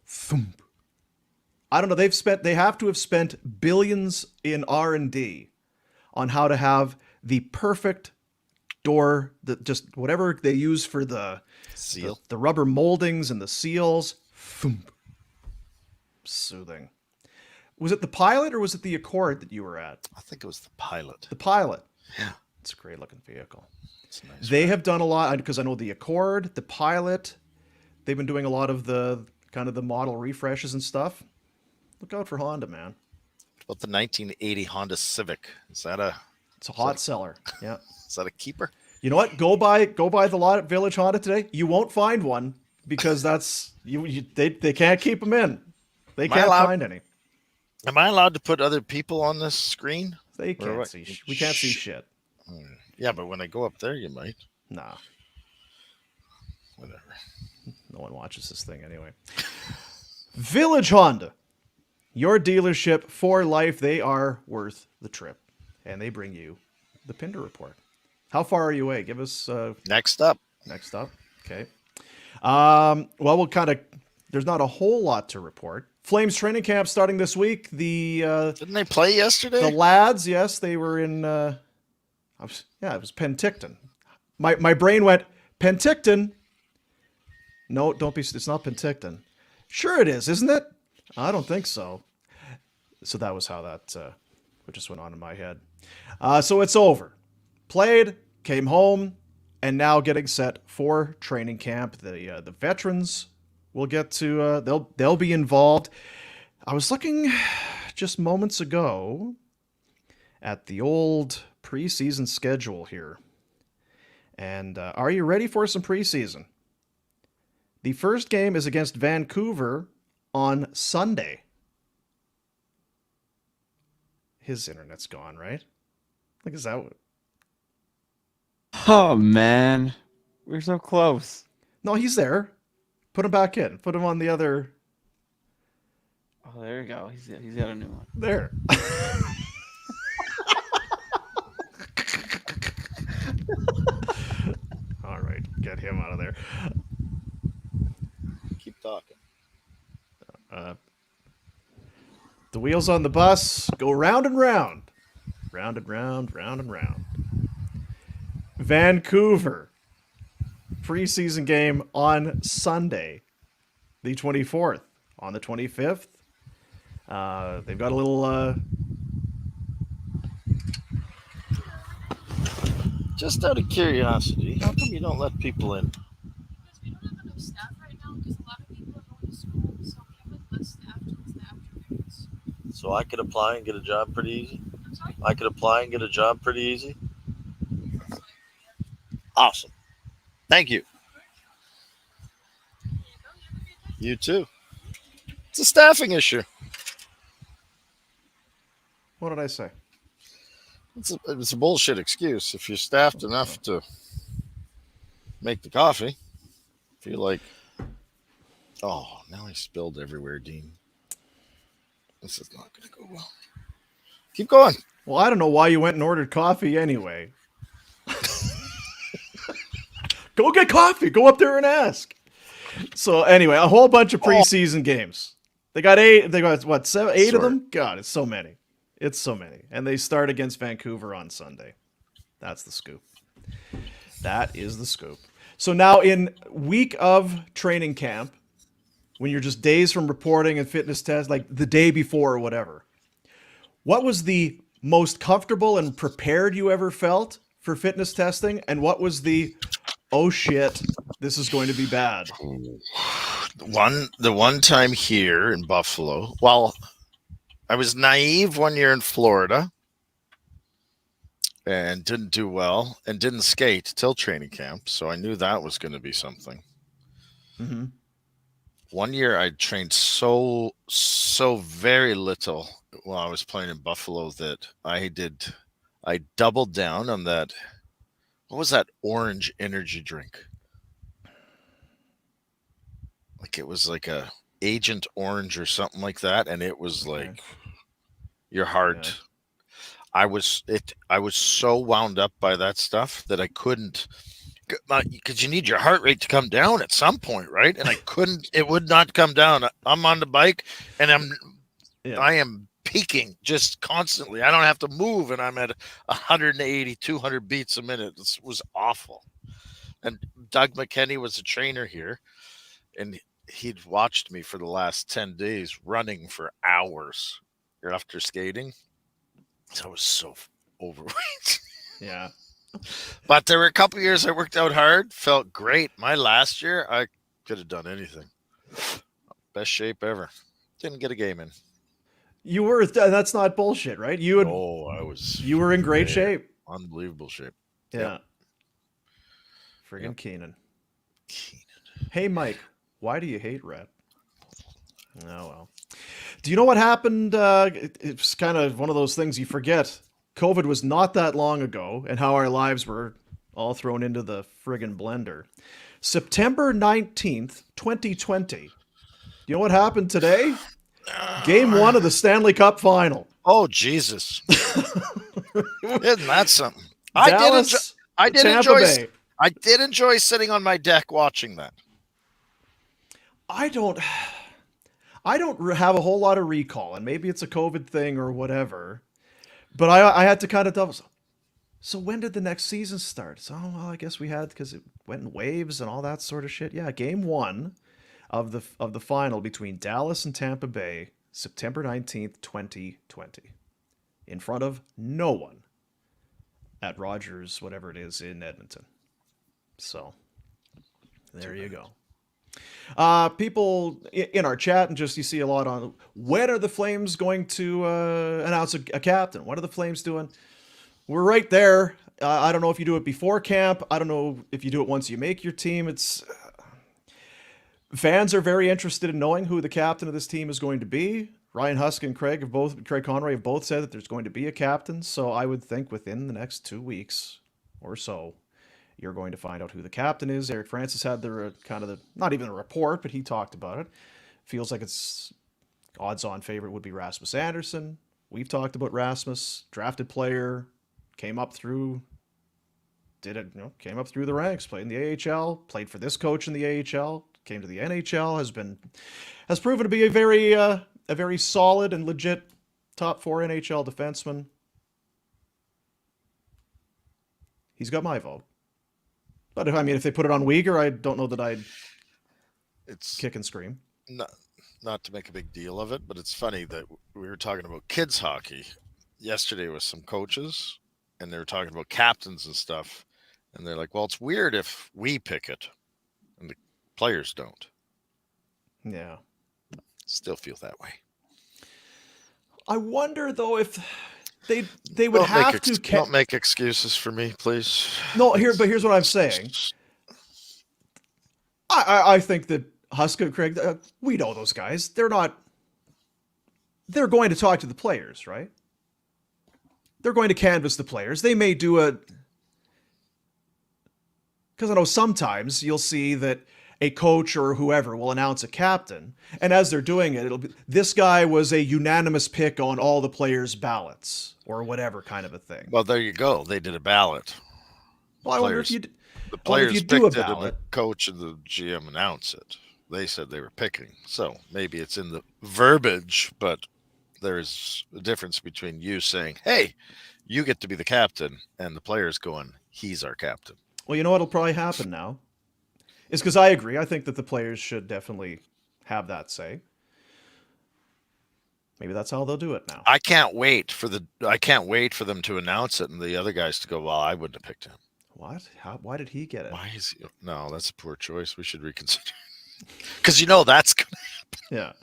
Thump. I don't know. They have to have spent billions in R&D on how to have the perfect door, just whatever they use for the
seal,
the rubber moldings and the seals. Thump. Soothing. Was it the Pilot or was it the Accord that you were at?
I think it was the Pilot.
The Pilot.
Yeah.
It's a great looking vehicle.
It's nice.
They have done a lot, because I know the Accord, the Pilot, they've been doing a lot of the kind of the model refreshes and stuff. Look out for Honda, man.
What about the 1980 Honda Civic? It's a
hot seller. Yeah.
Is that a keeper?
You know what? Go buy the lot at Village Honda today. You won't find one because they can't keep them in. They can't find any.
Am I allowed to put other people on this screen?
They can't see. We can't see shit.
Yeah, but when I go up there, you might.
Nah.
Whatever.
No one watches this thing anyway. Village Honda. Your dealership for life. They are worth the trip. And they bring you the Pinder report. How far are you away? Give us...
Next up.
Okay. Well, there's not a whole lot to report. Flames training camp starting this week.
Didn't they play yesterday?
The lads, yes, they were in. It was Penticton. My brain went Penticton. No, don't be. It's not Penticton. Sure, it is, isn't it? I don't think so. So that was how that just went on in my head. So it's over. Played, came home, and now getting set for training camp. The veterans will get to. They'll be involved. I was looking just moments ago at the old preseason schedule here. And are you ready for some preseason? The first game is against Vancouver on Sunday. His internet's gone, right? Like, is that what...
Oh, man. We're so close.
No, he's there. Put him back in. Put him on the other...
Oh, there you go. He's got a new one.
There. All right, get him out of there.
Keep talking.
The wheels on the bus go round and round. Round and round, round and round. Vancouver. Preseason game on Sunday, the 24th. On the 25th, they've got a little...
Just out of curiosity, how come you don't let people in?
Because we don't have enough staff right now because a lot of people are going to school, so we have less staff towards the afternoons.
So I could apply and get a job pretty easy?
I'm sorry?
I could apply and get a job pretty easy? Awesome. Thank you. You too. It's a staffing issue.
What did I say?
It's a bullshit excuse. If you're staffed enough to make the coffee, feel like, oh, now I spilled everywhere, Dean. This is not going to go well. Keep going.
Well, I don't know why you went and ordered coffee anyway. Go get coffee. Go up there and ask. So anyway, a whole bunch of preseason games. They got 8. They got what? 7, 8 of them. God, it's so many. It's so many. And they start against Vancouver on Sunday. That's the scoop. That is the scoop. So now in week of training camp, when you're just days from reporting and fitness tests, like the day before or whatever, what was the most comfortable and prepared you ever felt for fitness testing? And what was the, oh shit, this is going to be bad?
The one time here in Buffalo, well, I was naive one year in Florida and didn't do well and didn't skate till training camp. So I knew that was going to be something.
Mm-hmm.
One year I trained so very little while I was playing in Buffalo that I doubled down on that. What was that orange energy drink? Like it was like a Agent Orange or something like that, and it was like your heart. Yeah. I was so wound up by that stuff that I couldn't, because you need your heart rate to come down at some point, right? And I couldn't. It would not come down. I'm on the bike, and I am peaking just constantly. I don't have to move, and I'm at 180, 200 beats a minute. This was awful. And Doug McKenney was a trainer here, and he'd watched me for the last 10 days running for hours after skating. So I was so overweight.
Yeah.
But there were a couple years I worked out hard, felt great. My last year, I could have done anything. Best shape ever. Didn't get a game in.
You were, that's not bullshit, right? You were in great shape.
Unbelievable shape.
Yeah.
Yep.
Friggin' Keenan. Hey, Mike. Why do you hate Rhett? Oh, well. Do you know what happened? It's kind of one of those things you forget. COVID was not that long ago, and how our lives were all thrown into the friggin' blender. September 19th, 2020. Do you know what happened today? Game 1 of the Stanley Cup Final.
Oh, Jesus. Isn't that something?
Dallas,
I did enjoy sitting on my deck watching that.
I don't have a whole lot of recall, and maybe it's a COVID thing or whatever, but I had to kind of double. So when did the next season start? So, well, I guess we had, because it went in waves and all that sort of shit. Yeah, game 1 of the final between Dallas and Tampa Bay, September 19th, 2020, in front of no one at Rogers, whatever it is, in Edmonton. So there you go. People in our chat, and just you see a lot on, when are the Flames going to announce a captain? What are the Flames doing? We're right there. I don't know if you do it before camp. I don't know if you do it once you make your team. It's fans are very interested in knowing who the captain of this team is going to be. Ryan Husk and Craig Conroy have both said that there's going to be a captain. So I would think within the next 2 weeks or so, you're going to find out who the captain is. Eric Francis had not even a report, but he talked about it. Feels like it's Odds-on favorite would be Rasmus Anderson. We've talked about Rasmus, drafted player, came up through the ranks, played in the AHL, played for this coach in the AHL, came to the NHL, has proven to be a very solid and legit top 4 NHL defenseman. He's got my vote. But if they put it on Uyghur, I don't know that I'd kick and scream.
Not to make a big deal of it, but it's funny that we were talking about kids hockey yesterday with some coaches, and they were talking about captains and stuff. And they're like, well, it's weird if we pick it and the players don't.
Yeah.
Still feel that way.
I wonder, though, if they would have to...
Don't make excuses for me, please.
No, here's what I'm saying. I think that Huska, Craig, we know those guys. They're going to talk to the players, right? They're going to canvass the players. They may do because I know sometimes you'll see that a coach or whoever will announce a captain, and as they're doing it, it'll be, this guy was a unanimous pick on all the players' ballots, or whatever kind of a thing.
Well, there you go. They did a ballot.
Well, I wonder if you...
The players
you
picked
do a
it, and the
ballot.
coach and the GM announced it. They said they were picking. So maybe it's in the verbiage, but there's a difference between you saying, hey, you get to be the captain, and the players going, he's our captain.
Well, you know what'll probably happen now? Is because I agree. I think that the players should definitely have that say. Maybe that's how they'll do it now.
I can't wait for them to announce it and the other guys to go, well, I wouldn't have picked him.
What? Why did he get it?
Why is he? No, that's a poor choice. We should reconsider. Because that's going to
Yeah.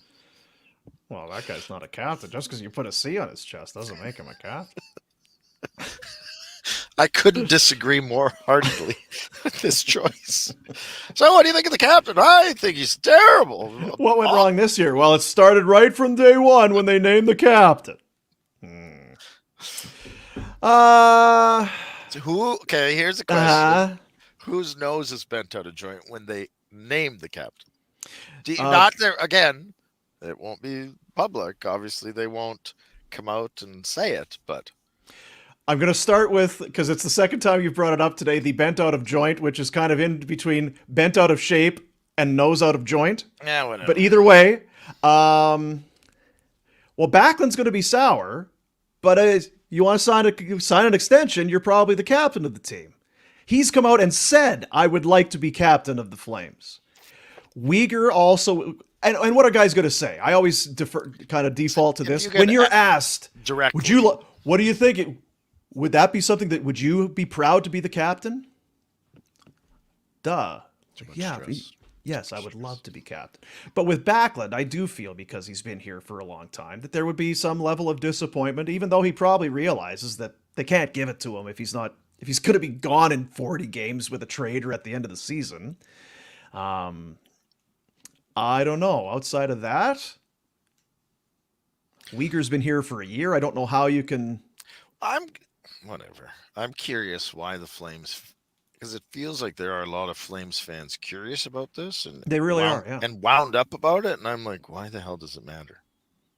Well, that guy's not a captain. Just because you put a C on his chest doesn't make him a captain.
I couldn't disagree more heartily with this choice. So what do you think of the captain? I think he's terrible.
What went wrong this year? Well, it started right from day one when they named the captain.
Okay, here's a question. Whose nose is bent out of joint when they named the captain? Not there again. It won't be public. Obviously, they won't come out and say it, but
I'm going to start with, because it's the second time you've brought it up today, the bent out of joint, which is kind of in between bent out of shape and nose out of joint.
Yeah, whatever.
But either way, well, Backlund's going to be sour, but you want to sign an extension, you're probably the captain of the team. He's come out and said, I would like to be captain of the Flames. Uyghur also, and what are guys going to say? I always default to this. When you're asked,
directly,
what do you think? Would that be something that, would you be proud to be the captain? Duh. Yeah. Yes, I would love to be captain. But with Backlund, I do feel, because he's been here for a long time, that there would be some level of disappointment, even though he probably realizes that they can't give it to him if he's going to be gone in 40 games with a trade or at the end of the season. I don't know. Outside of that, Uyghur's been here for a year. I don't know how you can...
Whatever. I'm curious why the Flames, because it feels like there are a lot of Flames fans curious about this, and
they really are, yeah,
and wound up about it. And I'm like, why the hell does it matter?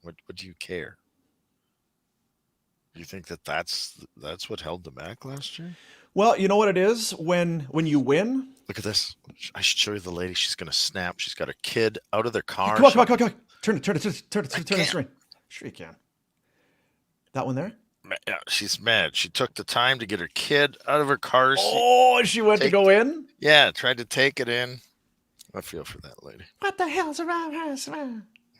What do you care? Do you think that's what held them back last year?
Well, you know what it is when you win.
Look at this. I should show you the lady. She's gonna snap. She's got a kid out of their car.
Come on. Turn the screen. Sure you can. That one there.
Yeah, she's mad. She took the time to get her kid out of her car.
She went to go in?
Yeah, tried to take it in. I feel for that lady.
What the hell's around her?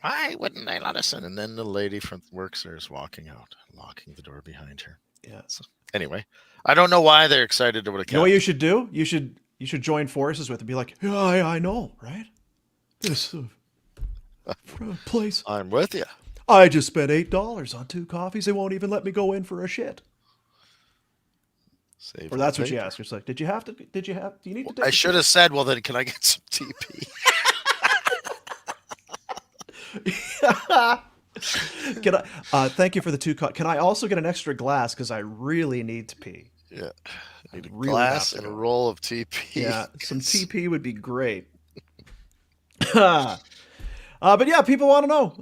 Why wouldn't they let us in? And then the lady from works there is walking out, locking the door behind her.
Yeah.
So, anyway, I don't know why they're excited about a captain.
You know what you should do? You should join forces with and be like, yeah, I know, right? This place.
I'm with you.
I just spent $8 on 2 coffees. They won't even let me go in for a shit.
Save
or that's what you ask. It's like, do you need to take
I should have said, well, then can I get some TP?
Can I, thank you for the 2 Can I also get an extra glass? Because I really need to pee.
Yeah. I need a
really
glass and a roll of TP.
Yeah, some TP would be great. But yeah, people want to know.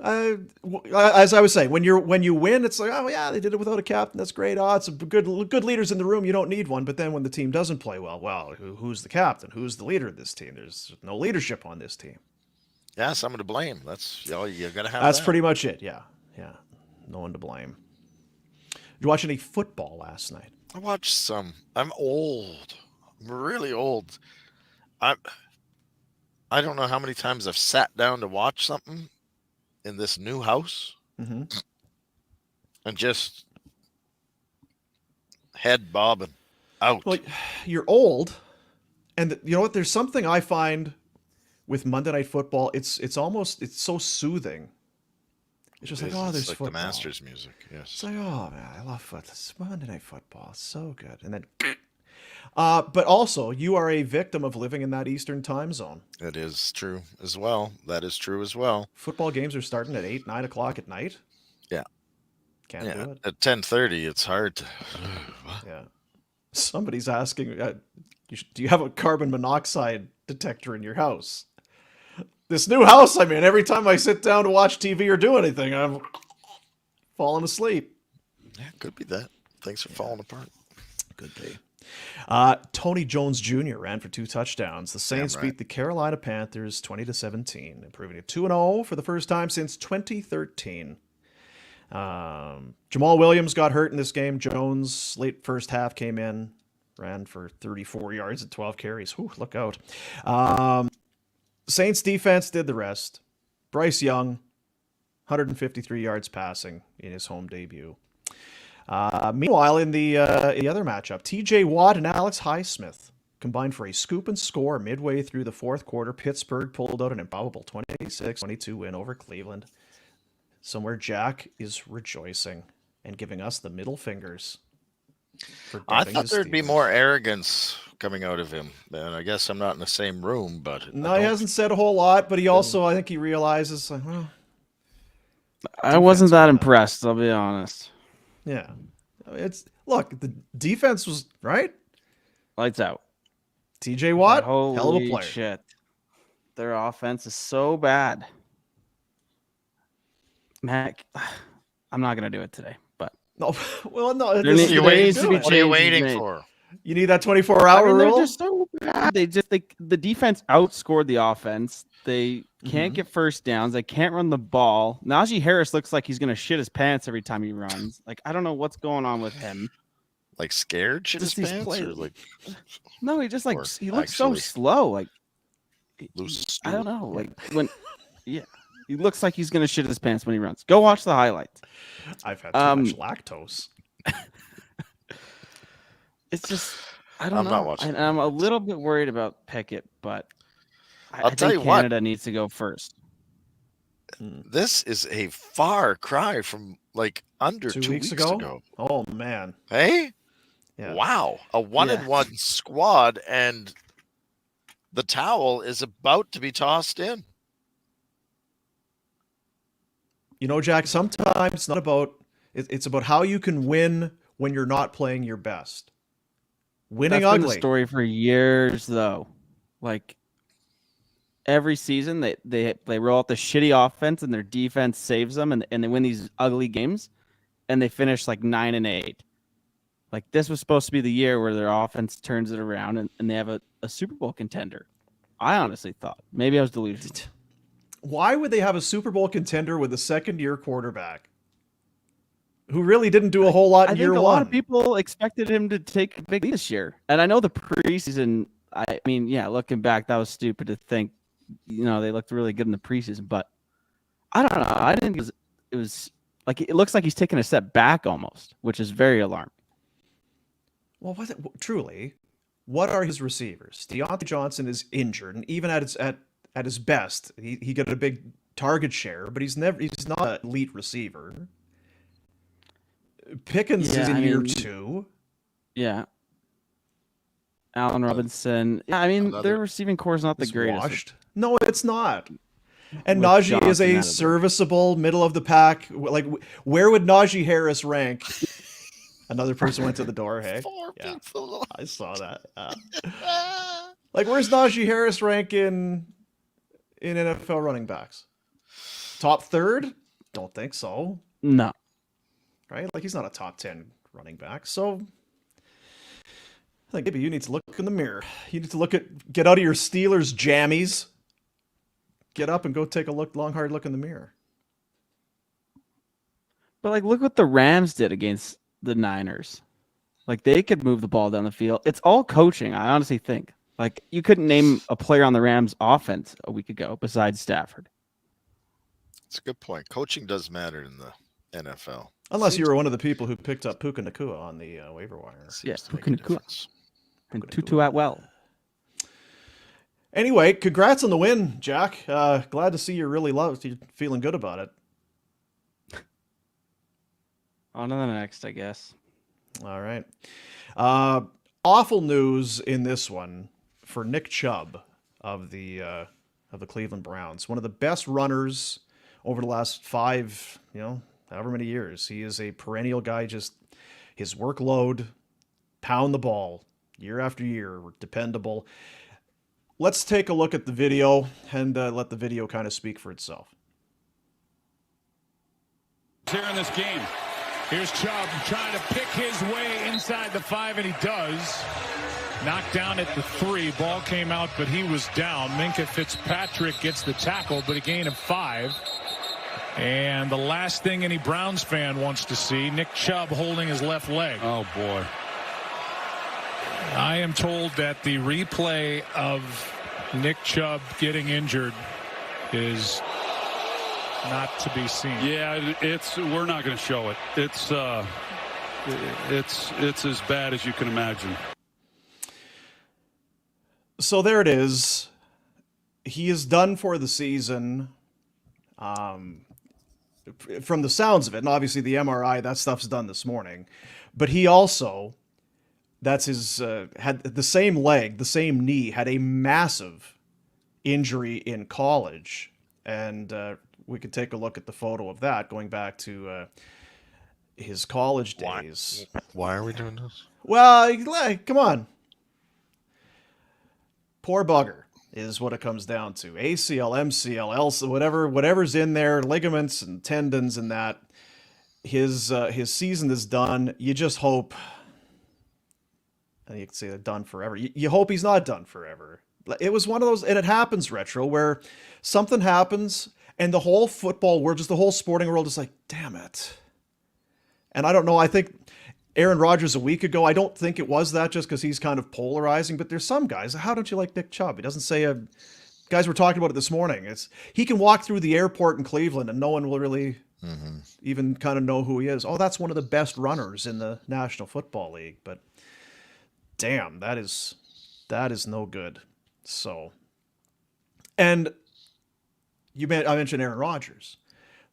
As I was saying, when you win, it's like, oh yeah, they did it without a captain. That's great. Oh, it's good leaders in the room. You don't need one. But then when the team doesn't play well, who's the captain? Who's the leader of this team? There's no leadership on this team.
Yeah, someone to blame. That's you're gonna have.
That's
that.
pretty much it. Yeah, no one to blame. Did you watch any football last night?
I watched some. I'm old. I'm really old. I don't know how many times I've sat down to watch something in this new house
Mm-hmm.
and just head bobbing out.
Well, you're old, and you know what? There's something I find with Monday Night Football. It's so soothing. It's just
It
like,
is.
oh,
It's
there's
like
football.
the Masters music. Yes.
It's like, oh man, I love football. It's Monday Night Football. It's so good. And then, but also, you are a victim of living in that Eastern time zone.
It is true as well. That is true as well.
Football games are starting at 8, 9 o'clock at night.
Yeah.
Can't
Yeah.
do it.
At 10:30, it's hard to.
Yeah. Somebody's asking, do you have a carbon monoxide detector in your house? This new house I'm in, every time I sit down to watch TV or do anything, I'm falling asleep.
Yeah, could be that. Things are falling apart.
Could be. Tony Jones Jr. ran for 2 touchdowns. The Saints
right.
beat the Carolina Panthers 20-17, improving to 2-0 for the first time since 2013. Jamal Williams got hurt in this game. Jones, late first half, came in, ran for 34 yards and 12 carries. Whew, look out. Saints defense did the rest. Bryce Young, 153 yards passing in his home debut. Meanwhile, in the other matchup, T.J. Watt and Alex Highsmith combined for a scoop and score midway through the fourth quarter. Pittsburgh pulled out an improbable 26-22 win over Cleveland. Somewhere Jack is rejoicing and giving us the middle fingers. For
I
dubbing
thought
the
there'd be
Steelers.
more arrogance coming out of him. And I guess I'm not in the same room, but
No, he hasn't said a whole lot, but he also, I think he realizes, like, well,
I wasn't that
won.
impressed, I'll be honest.
yeah. Look, the defense was, right?
Lights out.
TJ Watt,
Holy
hell of a player.
shit. Their offense is so bad. Mac, I'm not going to do it today, but
No, well, no.
There
This is
needs-
the
there
way
needs
to
to
do
be
it.
what are you
changes
waiting
made.
for?
You need that 24-hour
they're
rule?
just so bad. The defense outscored the offense. They can't get first downs. They can't run the ball. Najee Harris looks like he's going to shit his pants every time he runs. Like, I don't know what's going on with him.
Like scared shit his
Just these
pants? Or
plays.
like
No, he just like
Or
he looks so
actually
slow. Like
loose?
I don't know. Like when he looks like he's gonna shit his pants when he runs. Go watch the highlights.
I've had too much lactose.
It's just I don't
I'm
know.
not watching
And I'm a little bit worried about Pickett, but
I'll
I
tell
think
you what.
Canada needs to go first.
This is a far cry from like under
2
2
weeks
weeks ago.
Oh, man.
Hey?
Yeah.
Wow. A 1-1 squad, and the towel is about to be tossed in.
You know, Jack, sometimes it's not about it's about how you can win when you're not playing your best. Winning
That's been the
ugly.
story for years, though. Like every season, they roll out the shitty offense and their defense saves them, and they win these ugly games, and they finish like 9-8. Like this was supposed to be the year where their offense turns it around and they have a Super Bowl contender. I honestly thought. Maybe I was delusional.
Why would they have a Super Bowl contender with a second-year quarterback who really didn't do a whole lot
I
in
think
year
a
one?
lot of people expected him to take a big lead this year. And I know the preseason, I mean, yeah, looking back, that was stupid to think, they looked really good in the preseason, but I don't know. I didn't think it was like, it looks like he's taking a step back almost, which is very alarming.
Well, truly, what are his receivers? Deontay Johnson is injured, and even at his best, he got a big target share, but he's not an elite receiver. Pickens is in year 2.
Yeah. Allen Robinson. Yeah, I mean, their receiving core is not the
He's
greatest.
washed. No, it's not. And
With
Najee is
Johnson out
a
of there.
serviceable middle of the pack. Like, where would Najee Harris rank? Another person went to the door. Hey,
Four
yeah,
people.
I saw that. Like, where's Najee Harris rank in NFL running backs? Top third? Don't think so.
No.
Right? Like, he's not a top 10 running back. So I think maybe you need to look in the mirror. You need to get out of your Steelers jammies. Get up and go take a long, hard look in the mirror.
But like, look what the Rams did against the Niners. Like, they could move the ball down the field. It's all coaching, I honestly think. Like, you couldn't name a player on the Rams offense a week ago besides Stafford.
It's a good point. Coaching does matter in the NFL.
Unless you were one of the people who picked up Puka Nacua on the waiver wire.
Yeah,
to make
Puka
a
Nacua.
difference.
And Tutu Atwell.
Anyway, congrats on the win, Jack. Glad to see you're really loved. You're feeling good about it.
On to the next, I guess.
All right. Awful news in this one for Nick Chubb of the Cleveland Browns. One of the best runners over the last 5, however many years. He is a perennial guy. Just his workload, pound the ball year after year, dependable. Let's take a look at the video and let the video kind of speak for itself.
Here in this game. Here's Chubb trying to pick his way inside the 5, and he does. Knocked down at the 3. Ball came out, but he was down. Minkah Fitzpatrick gets the tackle, but a gain of 5. And the last thing any Browns fan wants to see, Nick Chubb holding his left leg.
Oh, boy.
I am told that the replay of Nick Chubb getting injured is not to be seen.
Yeah, we're not going to show it. It's as bad as you can imagine.
So there it is. He is done for the season. From the sounds of it, and obviously the MRI, that stuff's done this morning. But he also, that's his, had the same leg, the same knee, had a massive injury in college. And we could take a look at the photo of that, going back to his college days.
Why are we doing this?
Well, come on. Poor bugger is what it comes down to. ACL, MCL, LCL, whatever's in there, ligaments and tendons and that. His season is done. You just hope, and you can say that done forever. You hope he's not done forever. It was one of those, and it happens, Retro, where something happens and the whole football world, just the whole sporting world is like, damn it. And I don't know, I think Aaron Rodgers a week ago, I don't think it was that just because he's kind of polarizing, but there's some guys, how don't you like Nick Chubb? He doesn't say, guys were talking about it this morning. He can walk through the airport in Cleveland and no one will really even kind of know who he is. Oh, that's one of the best runners in the National Football League, but damn, that is no good. So, and I mentioned Aaron Rodgers.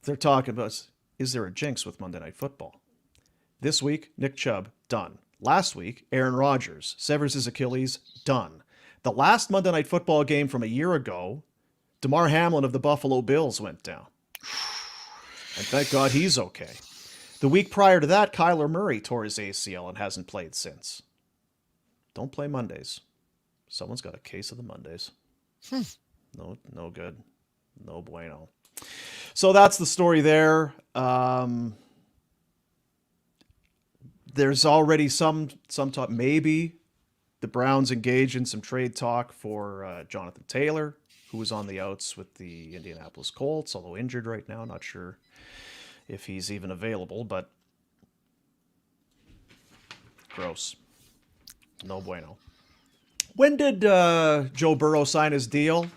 They're talking about, is there a jinx with Monday Night Football? This week, Nick Chubb, done. Last week, Aaron Rodgers severs his Achilles, done. The last Monday Night Football game from a year ago, Damar Hamlin of the Buffalo Bills went down. And thank God he's okay. The week prior to that, Kyler Murray tore his ACL and hasn't played since. Don't play Mondays. Someone's got a case of the Mondays. No good. No bueno. So that's the story there. There's already some talk. Maybe the Browns engage in some trade talk for Jonathan Taylor, who is on the outs with the Indianapolis Colts, although injured right now. Not sure if he's even available, but gross. No bueno. When did Joe Burrow sign his deal?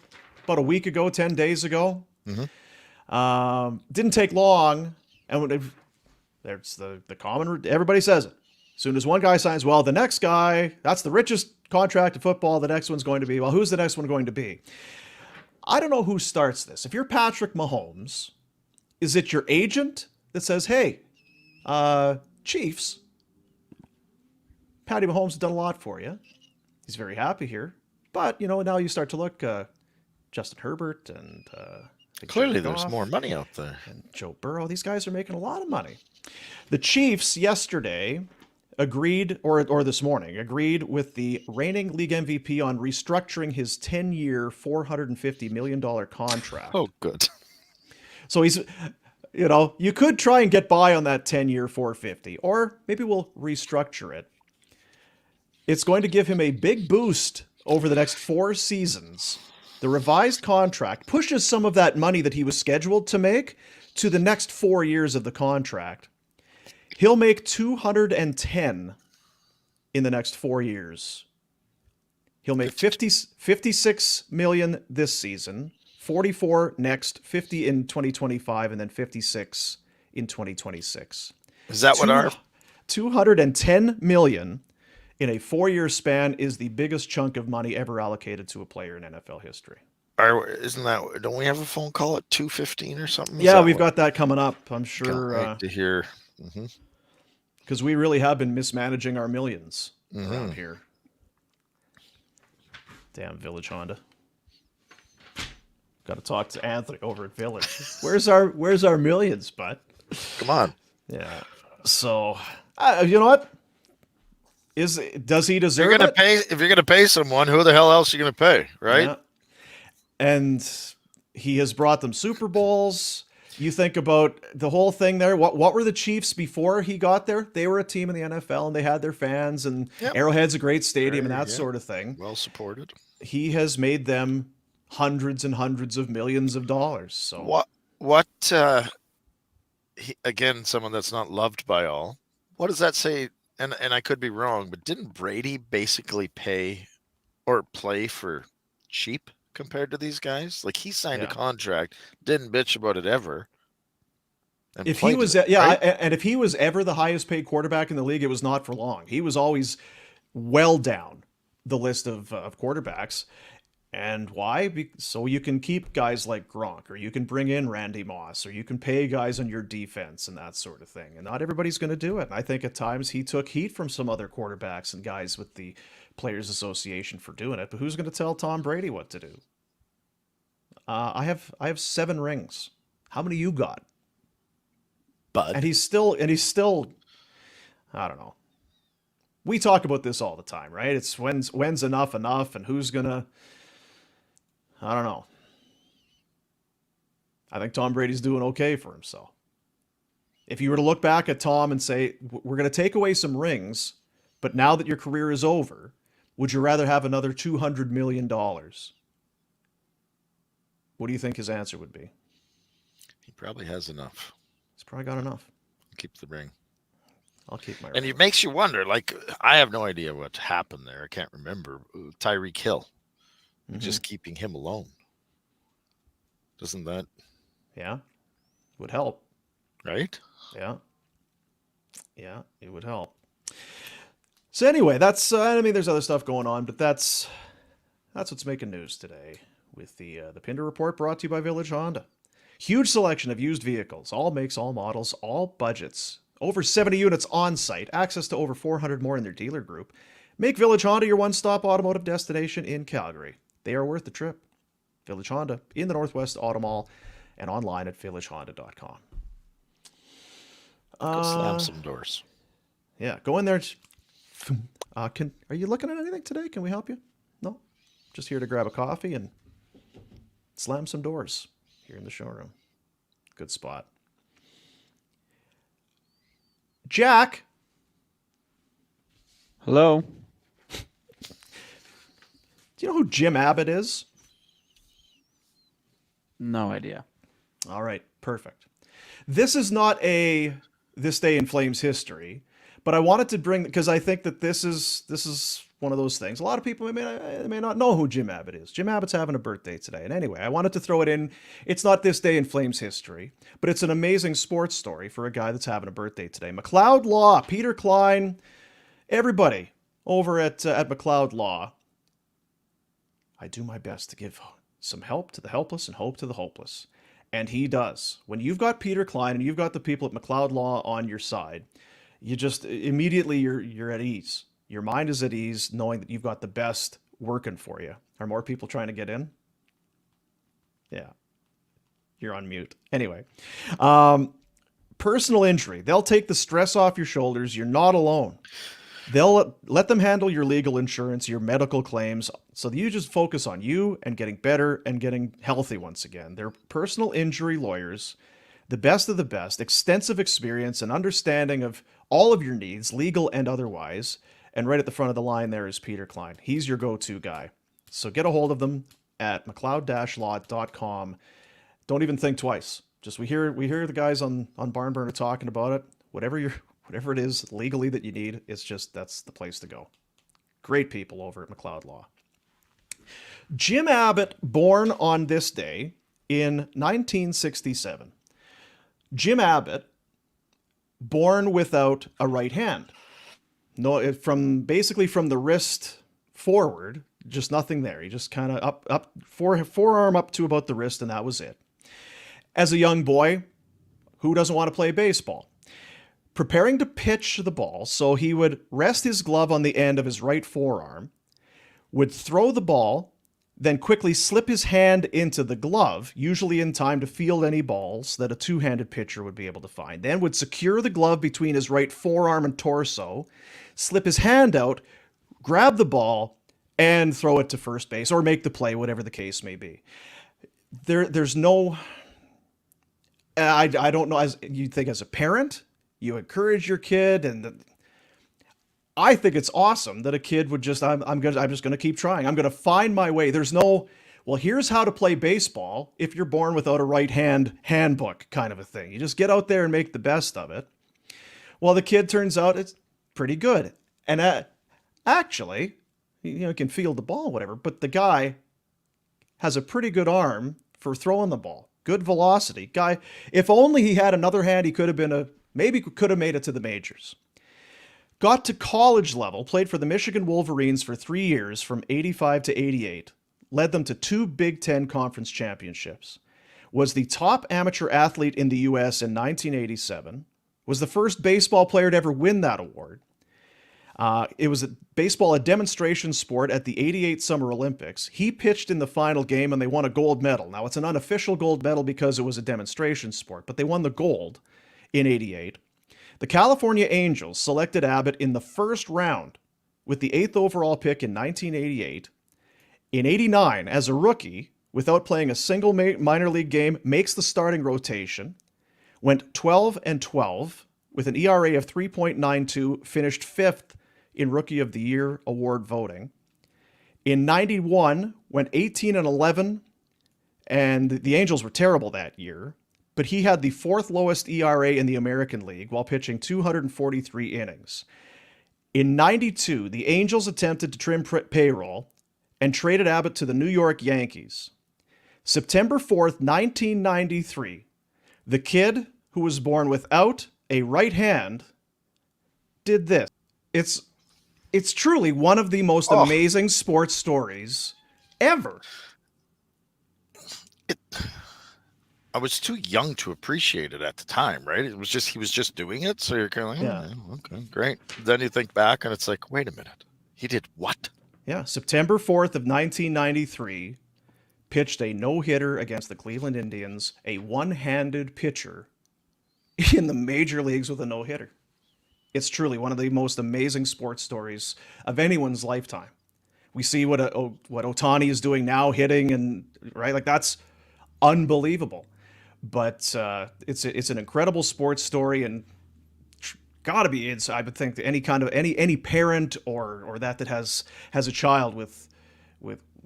About a week ago, 10 days ago. Didn't take long, and there's the common. Everybody says it. As soon as one guy signs, well, the next guy, that's the richest contract in football. The next one's going to be, well, who's the next one going to be? I don't know who starts this. If you're Patrick Mahomes, is it your agent that says, hey, Chiefs, Patty Mahomes has done a lot for you. He's very happy here. But, now you start to look, Justin Herbert and
Clearly there's more money out there.
And Joe Burrow. These guys are making a lot of money. The Chiefs yesterday agreed, or this morning, agreed with the reigning league MVP on restructuring his 10-year, $450 million contract.
Oh, good.
So he's, you could try and get by on that 10-year 450, or maybe we'll restructure it. It's going to give him a big boost over the next 4 seasons. The revised contract pushes some of that money that he was scheduled to make to the next 4 years of the contract. He'll make 210 in the next 4 years. He'll make 56 million this season, 44 next, 50 in 2025, and then 56 in 2026.
Is that what our
210 million in a 4-year span is the biggest chunk of money ever allocated to a player in NFL history.
isn't that? Don't we have a phone call at 2:15 or something?
Yeah, we've got that coming up. I'm sure.
Can't wait to hear.
Because we really have been mismanaging our millions around here. Damn Village Honda. Got to talk to Anthony over at Village. Where's our millions, bud?
Come on.
Yeah. So, you know what? Does he deserve
You're gonna
it?
pay if you're gonna pay someone. Who the hell else are you gonna pay, right?
Yeah. And he has brought them Super Bowls. You think about the whole thing there. What were the Chiefs before he got there? They were a team in the NFL, and they had their fans, and Arrowhead's a great stadium, and that sort of thing.
Well supported.
He has made them hundreds and hundreds of millions of dollars. So
what? Again, someone that's not loved by all. What does that say? And I could be wrong, but didn't Brady basically pay or play for cheap compared to these guys? Like, he signed a contract, didn't bitch about it ever.
If he was, and if he was ever the highest paid quarterback in the league, it was not for long. He was always well down the list of quarterbacks. And why? So you can keep guys like Gronk, or you can bring in Randy Moss, or you can pay guys on your defense and that sort of thing. And not everybody's going to do it. And I think at times he took heat from some other quarterbacks and guys with the Players Association for doing it. But who's going to tell Tom Brady what to do? I have 7 rings. How many you got?
Bud.
And he's still, I don't know. We talk about this all the time, right? It's when's enough, and who's gonna, I don't know. I think Tom Brady's doing okay for himself. If you were to look back at Tom and say, we're going to take away some rings, but now that your career is over, would you rather have another $200 million? What do you think his answer would be?
He probably has enough.
He's probably got enough.
Keep the ring.
I'll keep my ring.
And it makes you wonder, like, I have no idea what happened there. I can't remember. Tyreek Hill. Just keeping him alone. Doesn't that?
Yeah. Would help.
Right?
Yeah. Yeah, it would help. So anyway, that's, there's other stuff going on, but that's what's making news today with the Pinder Report, brought to you by Village Honda. Huge selection of used vehicles, all makes, all models, all budgets. Over 70 units on site, access to over 400 more in their dealer group. Make Village Honda your one-stop automotive destination in Calgary. They are worth the trip. Village Honda in the Northwest Auto Mall and online at villagehonda.com.
Go slam some doors.
Yeah, go in there. Are you looking at anything today? Can we help you? No? Just here to grab a coffee and slam some doors here in the showroom. Good spot. Jack.
Hello.
Do you know who Jim Abbott is?
No idea.
All right, perfect. This is not a This Day in Flames history, but I wanted to bring, because I think that this is one of those things. A lot of people may not know who Jim Abbott is. Jim Abbott's having a birthday today. And anyway, I wanted to throw it in. It's not This Day in Flames history, but it's an amazing sports story for a guy that's having a birthday today. McLeod Law, Peter Klein, everybody over at McLeod Law. I do my best to give some help to the helpless and hope to the hopeless. And he does. When you've got Peter Klein and you've got the people at McLeod Law on your side, you just immediately you're at ease. Your mind is at ease knowing that you've got the best working for you. Are more people trying to get in? Yeah. You're on mute. Anyway, personal injury. They'll take the stress off your shoulders. You're not alone. They'll let them handle your legal insurance, your medical claims, so that you just focus on you and getting better and getting healthy once again. They're personal injury lawyers, the best of the best, extensive experience and understanding of all of your needs, legal and otherwise. And right at the front of the line there is Peter Klein. He's your go-to guy. So get a hold of them at mcleod-law.com. Don't even think twice. Just we hear the guys on Barn Burner talking about it. Whatever it is legally that you need, that's the place to go. Great people over at McLeod Law. Jim Abbott, born on this day in 1967. Jim Abbott, born without a right hand. No, from the wrist forward, just nothing there. He just kind of up forearm up to about the wrist, and that was it. As a young boy, who doesn't want to play baseball? Preparing to pitch the ball, so he would rest his glove on the end of his right forearm, would throw the ball, then quickly slip his hand into the glove, usually in time to field any balls that a two-handed pitcher would be able to find, then would secure the glove between his right forearm and torso, slip his hand out, grab the ball, and throw it to first base, or make the play, whatever the case may be. There's no... I don't know, as you think as a parent, you encourage your kid, and I think it's awesome that a kid would just, I'm just going to keep trying. I'm going to find my way. There's no, well, here's how to play baseball if you're born without a right hand handbook kind of a thing. You just get out there and make the best of it. Well, the kid turns out it's pretty good. And actually, can field the ball, whatever, but the guy has a pretty good arm for throwing the ball. Good velocity. Guy, if only he had another hand, he could have been maybe could have made it to the majors. Got to college level, played for the Michigan Wolverines for 3 years from 85 to 88. Led them to 2 Big Ten Conference championships. Was the top amateur athlete in the U.S. in 1987. Was the first baseball player to ever win that award. It was a demonstration sport at the 88 Summer Olympics. He pitched in the final game and they won a gold medal. Now, it's an unofficial gold medal because it was a demonstration sport, but they won the gold in 88. The California Angels selected Abbott in the first round with the 8th overall pick in 1988. In 89, as a rookie, without playing a single minor league game, makes the starting rotation, went 12-12 with an ERA of 3.92, finished 5th in Rookie of the Year award voting. In 91, went 18-11, and the Angels were terrible that year, but he had the 4th lowest ERA in the American League while pitching 243 innings. In 92, the Angels attempted to trim payroll and traded Abbott to the New York Yankees. September 4th, 1993, the kid who was born without a right hand did this. It's truly one of the most amazing sports stories ever.
I was too young to appreciate it at the time, right? He was just doing it. So you're kind of like, yeah, okay, great. Then you think back and it's like, wait a minute. He did what?
Yeah. September 4th of 1993, pitched a no-hitter against the Cleveland Indians, a one-handed pitcher in the major leagues with a no-hitter. It's truly one of the most amazing sports stories of anyone's lifetime. We see what Ohtani is doing now, hitting, and right, like that's unbelievable. But it's an incredible sports story, and gotta be. I would think that any parent or that has a child with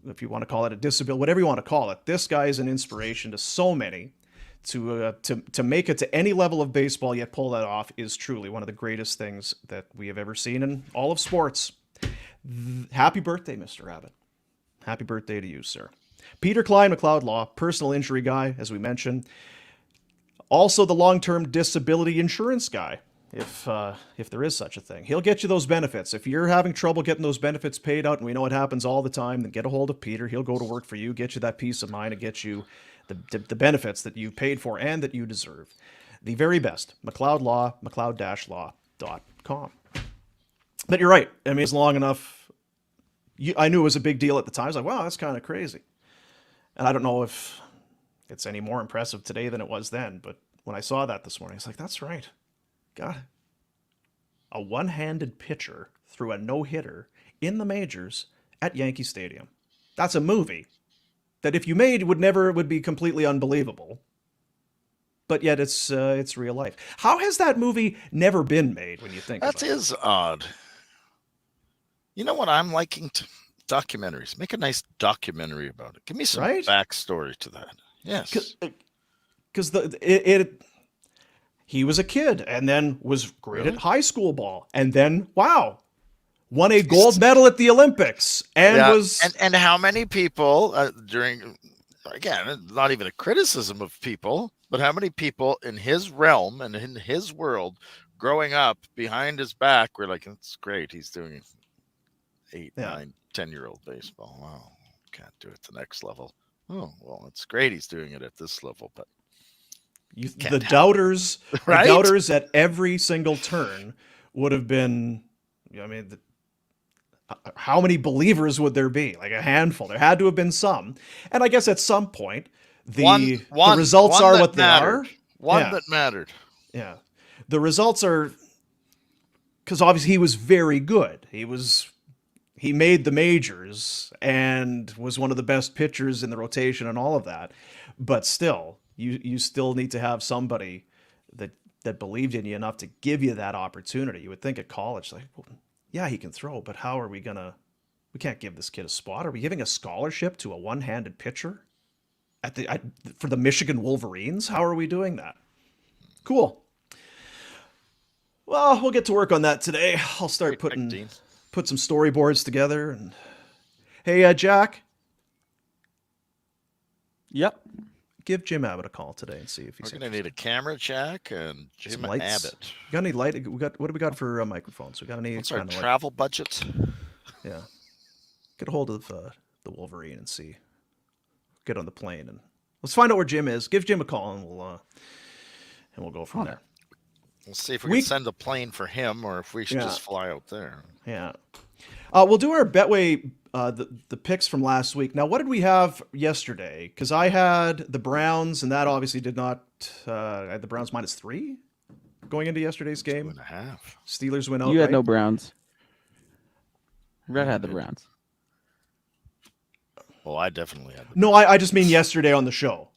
if you want to call it a disability, whatever you want to call it, this guy is an inspiration to so many. To make it to any level of baseball yet pull that off is truly one of the greatest things that we have ever seen in all of sports. Happy birthday, Mr. Abbott. Happy birthday to you, sir. Peter Klein, McLeod Law, personal injury guy, as we mentioned. Also the long-term disability insurance guy, if there is such a thing. He'll get you those benefits. If you're having trouble getting those benefits paid out, and we know it happens all the time, then get a hold of Peter. He'll go to work for you, get you that peace of mind, and get you the benefits that you paid for and that you deserve. The very best. McLeod Law, McLeod-Law.com. But you're right. I mean, it's long enough. I knew it was a big deal at the time. I was like, wow, that's kind of crazy. And I don't know if it's any more impressive today than it was then. But when I saw that this morning, I was like, that's right. God, a one-handed pitcher threw a no-hitter in the majors at Yankee Stadium. That's a movie that if you made would be completely unbelievable. But yet it's real life. How has that movie never been made when you think
That
about it?
is odd. You know what I'm liking? Documentaries. Make a nice documentary about it. Give me some
Right?
backstory to that. Yes.
Because he was a kid and then was great
Really?
at high school ball. And then, wow, won a gold medal at the Olympics and
Yeah,
was...
and how many people during, again, not even a criticism of people, but how many people in his realm and in his world growing up behind his back were like, it's great, he's doing 8,
Yeah.
9, 10-year-old baseball. Wow, can't do it the next level. Oh, well, it's great he's doing it at this level, but
the doubters,
Right?
the doubters at every single turn would have been, I mean, how many believers would there be? Like a handful. There had to have been some. And I guess at some point, the results
one
are
that
what they
mattered.
are.
One
Yeah.
that mattered.
Yeah. The results are, because obviously he was very good. He made the majors and was one of the best pitchers in the rotation and all of that. But still, you still need to have somebody that believed in you enough to give you that opportunity. You would think at college, like, well, yeah, he can throw, but how are we we can't give this kid a spot. Are we giving a scholarship to a one-handed pitcher for the Michigan Wolverines? How are we doing that? Cool. Well, we'll get to work on that today. I'll start
Great pick, Dean.
put some storyboards together. And hey, Jack,
Yep.
give Jim Abbott a call today and see if
We're
he's
going to need a camera check and
some
Jim
lights.
Abbott.
You got any light? What do we got for microphones? We got any
What's our
kind of
travel budget?
yeah. Get a hold of the Wolverine and see. Get on the plane and let's find out where Jim is. Give Jim a call and we'll go from there.
We'll see if we can send a plane for him or if we should
Yeah.
just fly out there.
Yeah. We'll do our Betway, the picks from last week. Now, what did we have yesterday? Because I had the Browns, and that obviously did not. I had the Browns -3 going into yesterday's game.
2.5.
Steelers went out.
You had
right?
no Browns. Red had the Browns.
Well, I definitely had.
No, I just mean yesterday on the show.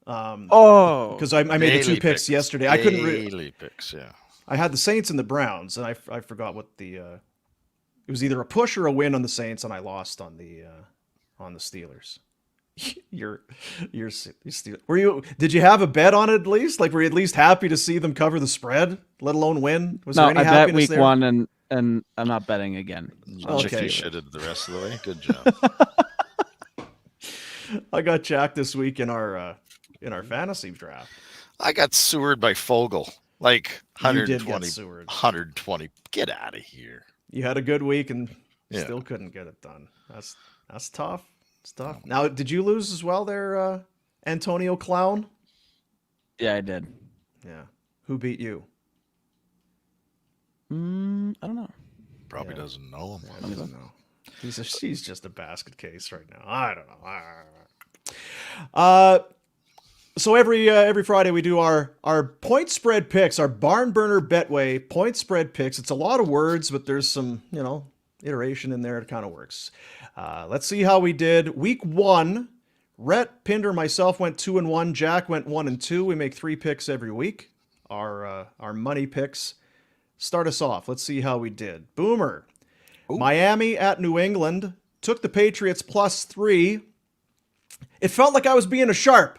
Oh.
Because I made the two
Daily
picks yesterday. I couldn't.
Daily picks, yeah.
I had the Saints and the Browns, and I forgot what the. It was either a push or a win on the Saints, and I lost on the Steelers. You're Steelers. Were you? Did you have a bet on it at least? Like, were you at least happy to see them cover the spread, let alone win? Was
No,
there any
I bet
happiness
week
there?
1 and I'm not betting again.
Okay.
Chicky shitted the rest of the way. Good job.
I got Jack this week in our fantasy draft.
I got sewered by Fogel. Like
You did get
120.
sewered.
120. Get out of here.
You had a good week and
Yeah.
still couldn't get it done. That's tough. It's tough. Now, did you lose as well there, Antonio Clown?
Yeah, I did.
Yeah. Who beat you?
I don't know.
Probably
Yeah.
doesn't know him.
I don't know. He's just a basket case right now. I don't know. So every Friday we do our point spread picks, our barn burner Betway point spread picks. It's a lot of words, but there's some, iteration in there. It kind of works. Let's see how we did. Week 1, Rhett, Pinder, myself went 2-1. Jack went 1-2. We make 3 picks every week. Our money picks. Start us off. Let's see how we did. Boomer.
Ooh.
Miami at New England. Took the Patriots +3. It felt like I was being a sharp.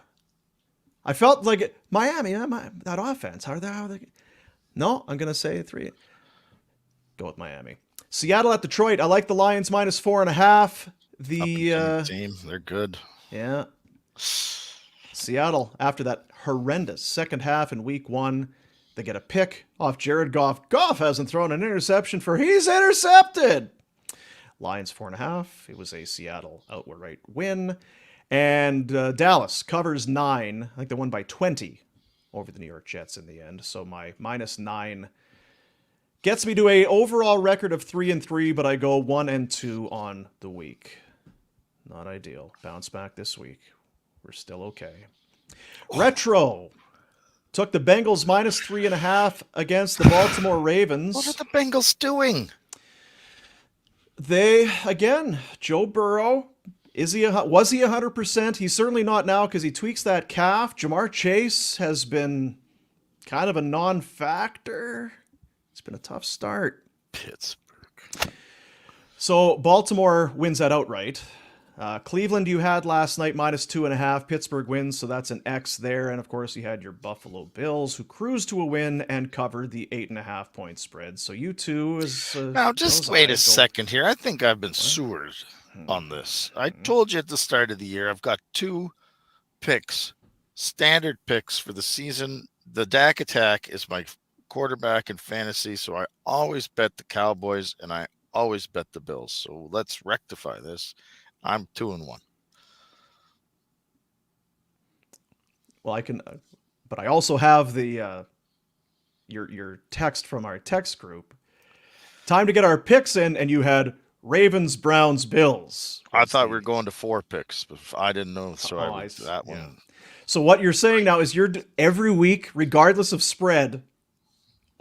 I felt like Miami, that offense. How are they? No, I'm going to say 3. Go with Miami. Seattle at Detroit. I like the Lions -4.5.
Team. They're good.
Yeah. Seattle, after that horrendous second half in week 1, they get a pick off Jared Goff. Goff hasn't thrown an interception he's intercepted. Lions 4.5. It was a Seattle outright win. And Dallas covers 9. I think they won by 20 over the New York Jets in the end. So my -9 gets me to a overall record of 3-3, but I go 1-2 on the week. Not ideal. Bounce back this week. We're still okay. Retro took the Bengals -3.5 against the Baltimore Ravens.
What are the Bengals doing?
They, again, Joe Burrow, was he 100%? He's certainly not now because he tweaks that calf. Jamar Chase has been kind of a non-factor. It's been a tough start.
Pittsburgh.
So Baltimore wins that outright. Cleveland you had last night -2.5. Pittsburgh wins, so that's an X there. And of course you had your Buffalo Bills who cruised to a win and covered the 8.5 point spread. So you two is
Now, just wait a second here. I think I've been sewered on this. I told you at the start of the year, I've got 2 picks, standard picks for the season. The Dak attack is my quarterback in fantasy, so I always bet the Cowboys and I always bet the Bills. So let's rectify this. I'm 2-1.
Well, I can, but I also have the your text from our text group. Time to get our picks in, and you had Ravens, Browns, Bills.
I thought we were going to 4 picks, but I didn't know, so I went to that one.
Yeah. So what you're saying now is every week, regardless of spread,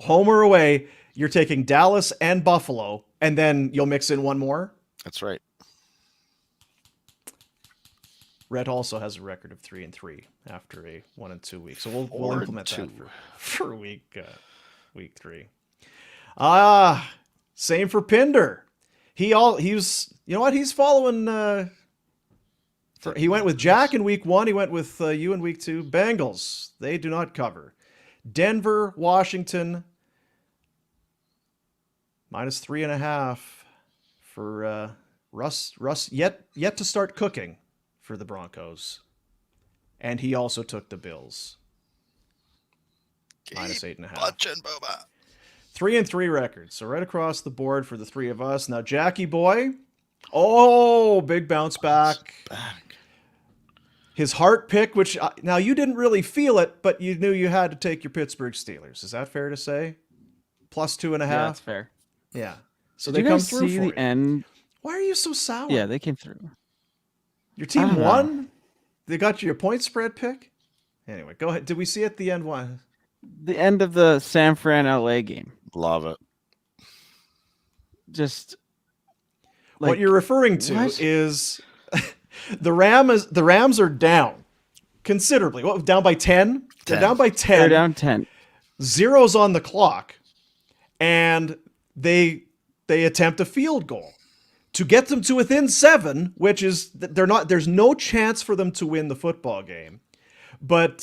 home or away, you're taking Dallas and Buffalo, and then you'll mix in one more?
That's right.
Rhett also has a record of 3-3 after a 1-2 week. So we'll implement that for week 3. Same for Pinder. He's you know what? He's following he went with Jack in week 1, he went with you in week 2. Bengals, they do not cover. Denver, Washington -3.5 for Russ yet to start cooking for the Broncos. And he also took the Bills. -8.5. 3-3 record. So right across the board for the 3 of us. Now Jackie boy. Oh, big bounce back. His heart pick, which now you didn't really feel it, but you knew you had to take your Pittsburgh Steelers. Is that fair to say? +2.5.
Yeah, that's fair.
Yeah. So
Did
they
you
come
guys
through
see
for
the
you.
end?
Why are you so sour?
Yeah, they came through.
Your
I
team
don't know.
won? They got you a point spread pick? Anyway, go ahead. Did we see at the end one?
The end of the San Fran LA game.
Love it.
Just
What you're referring to
what?
is the Rams are down considerably. What, down by 10? They're
10.
down by 10.
they're down 10.
Zero's on the clock, and they attempt a field goal to get them to within 7, which is there's no chance for them to win the football game. But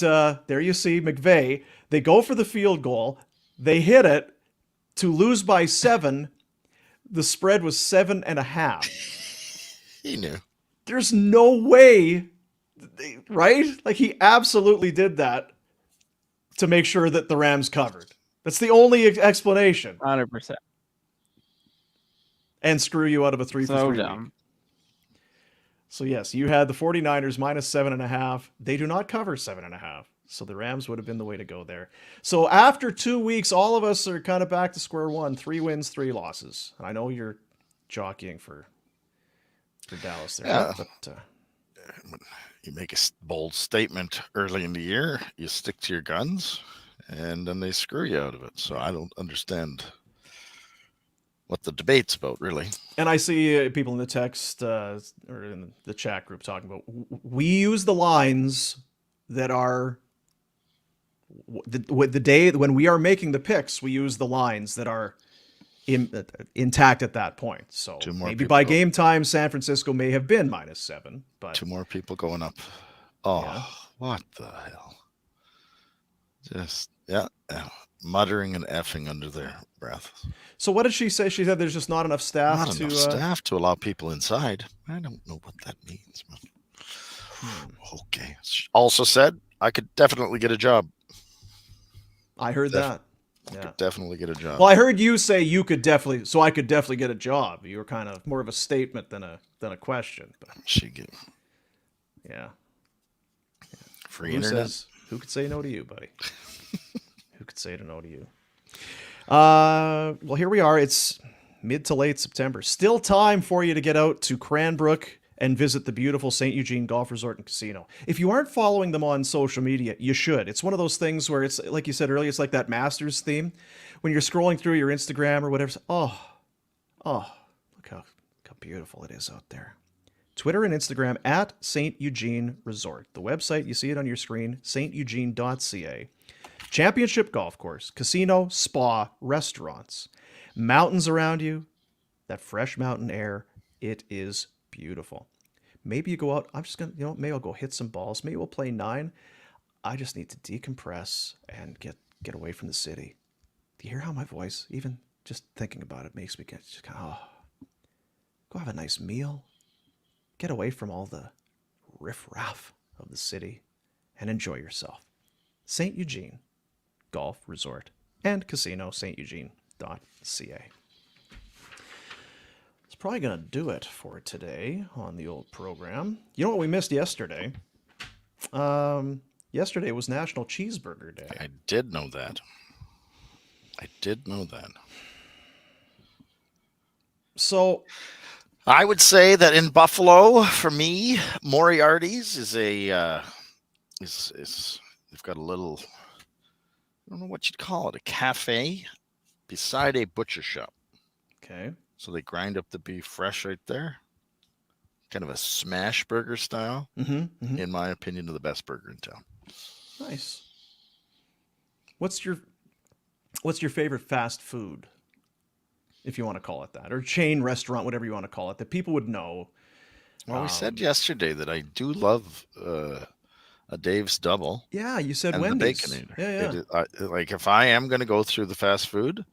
there you see McVay. They go for the field goal. They hit it to lose by 7. The spread was 7.5.
He knew.
There's no way, right? Like he absolutely did that to make sure that the Rams covered. That's the only explanation.
100%.
And screw you out of a 3 for
So
3
dumb.
week. So yes, you had the 49ers -7.5. They do not cover 7.5. So the Rams would have been the way to go there. So after 2 weeks, all of us are kind of back to square one. 3 wins, 3 losses. And I know you're jockeying for Dallas there.
Yeah.
But,
You make a bold statement early in the year, you stick to your guns, and then they screw you out of it. So I don't understand what the debate's about, really.
and I see people in the text or in the chat group talking about we use the lines that are the day when we are making the picks, we use the lines that are intact at that point. So
2 more
maybe
people
by
go.
game time, San Francisco may have been -7, but
2 more people going up. Oh,
Yeah.
what the hell? Just, yeah, muttering and effing under their breath.
so what did she say? She said there's just not enough staff
Not
to
enough staff to allow people inside. I don't know what that means. But... Okay. She also said I could definitely get a job.
I heard that.
I
Yeah.
could definitely get a job.
Well, I heard you say you could definitely, so I could definitely get a job. You were kind of more of a statement than a question. But
She get
yeah.
free
Who
internet.
says, who could say no to you, buddy? Who could say no to you? Well, here we are. It's mid to late September. Still time for you to get out to Cranbrook and visit the beautiful St. Eugene Golf Resort and Casino. If you aren't following them on social media, you should. It's one of those things where it's, like you said earlier, it's like that Masters theme. When you're scrolling through your Instagram or whatever, look beautiful it is out there. Twitter and Instagram at St. Eugene Resort. The website, you see it on your screen, steugene.ca. Championship golf course, casino, spa, restaurants, mountains around you, that fresh mountain air. It is beautiful. Maybe you go out, I'm just going to, maybe I'll go hit some balls. Maybe we'll play 9. I just need to decompress and get away from the city. Do you hear how my voice, even just thinking about it, makes me get just kind of, go have a nice meal. Get away from all the riffraff of the city and enjoy yourself. St. Eugene Golf Resort and Casino, steugene.ca. It's probably going to do it for today on the old program. You know what we missed yesterday? Yesterday was National Cheeseburger Day.
I did know that.
So
I would say that in Buffalo, for me, Moriarty's is a is they've got a little, I don't know what you'd call it, a cafe beside a butcher shop.
okay.
So they grind up the beef fresh right there. Kind of a smash burger style.
Mm-hmm.
In my opinion, the best burger in town.
Nice. What's your favorite fast food, if you want to call it that, or chain restaurant, whatever you want to call it, that people would know?
Well, we said yesterday that I do love a Dave's Double.
Yeah, you said
and
Wendy's.
The Baconator.
Yeah.
Like if I am going to go through the fast food,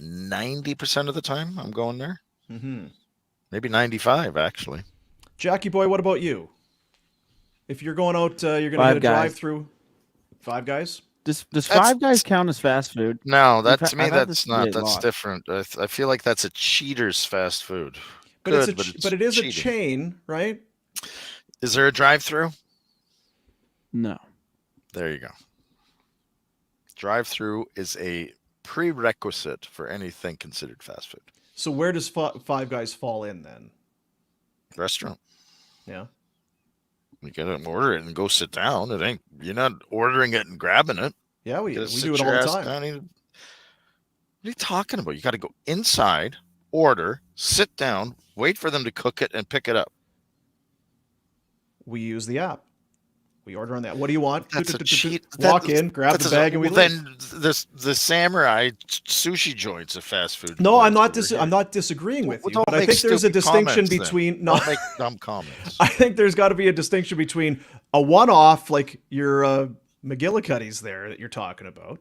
90% of the time I'm going there.
Mm-hmm.
Maybe 95 actually.
Jackie boy, what about you? If you're going out, you're going to
Five
hit a
Guys.
drive-through. Five Guys?
Does
That's-
Five Guys count as fast food?
No, that
I've
to me
had
that's
this
not.
debate a
That's
lot.
different. I feel like that's a cheater's fast food.
But
Good,
but it is
cheating.
a chain, right?
Is there a drive-through?
No.
There you go. Drive-through is a prerequisite for anything considered fast food.
So where does Five Guys fall in then?
Restaurant.
Yeah.
You gotta order it and go sit down. It ain't. You're not ordering it and grabbing it.
Yeah, we
Gotta sit
do it all
your
the
ass
time.
down. What are you talking about? You got to go inside, order, sit down, wait for them to cook it, and pick it up.
We use the app. We order on that. What do you want?
That's a cheat.
Walk in, grab the bag, and we leave.
Then the samurai sushi joint's a fast food.
No, I'm
place
not.
over
I'm not disagreeing with
Well,
you,
don't
but I
make
think there's a
stupid
distinction
comments then.
between.
Don't make dumb comments.
I think there's got to be a distinction between a one-off, like your McGillicuddy's there that you're talking about,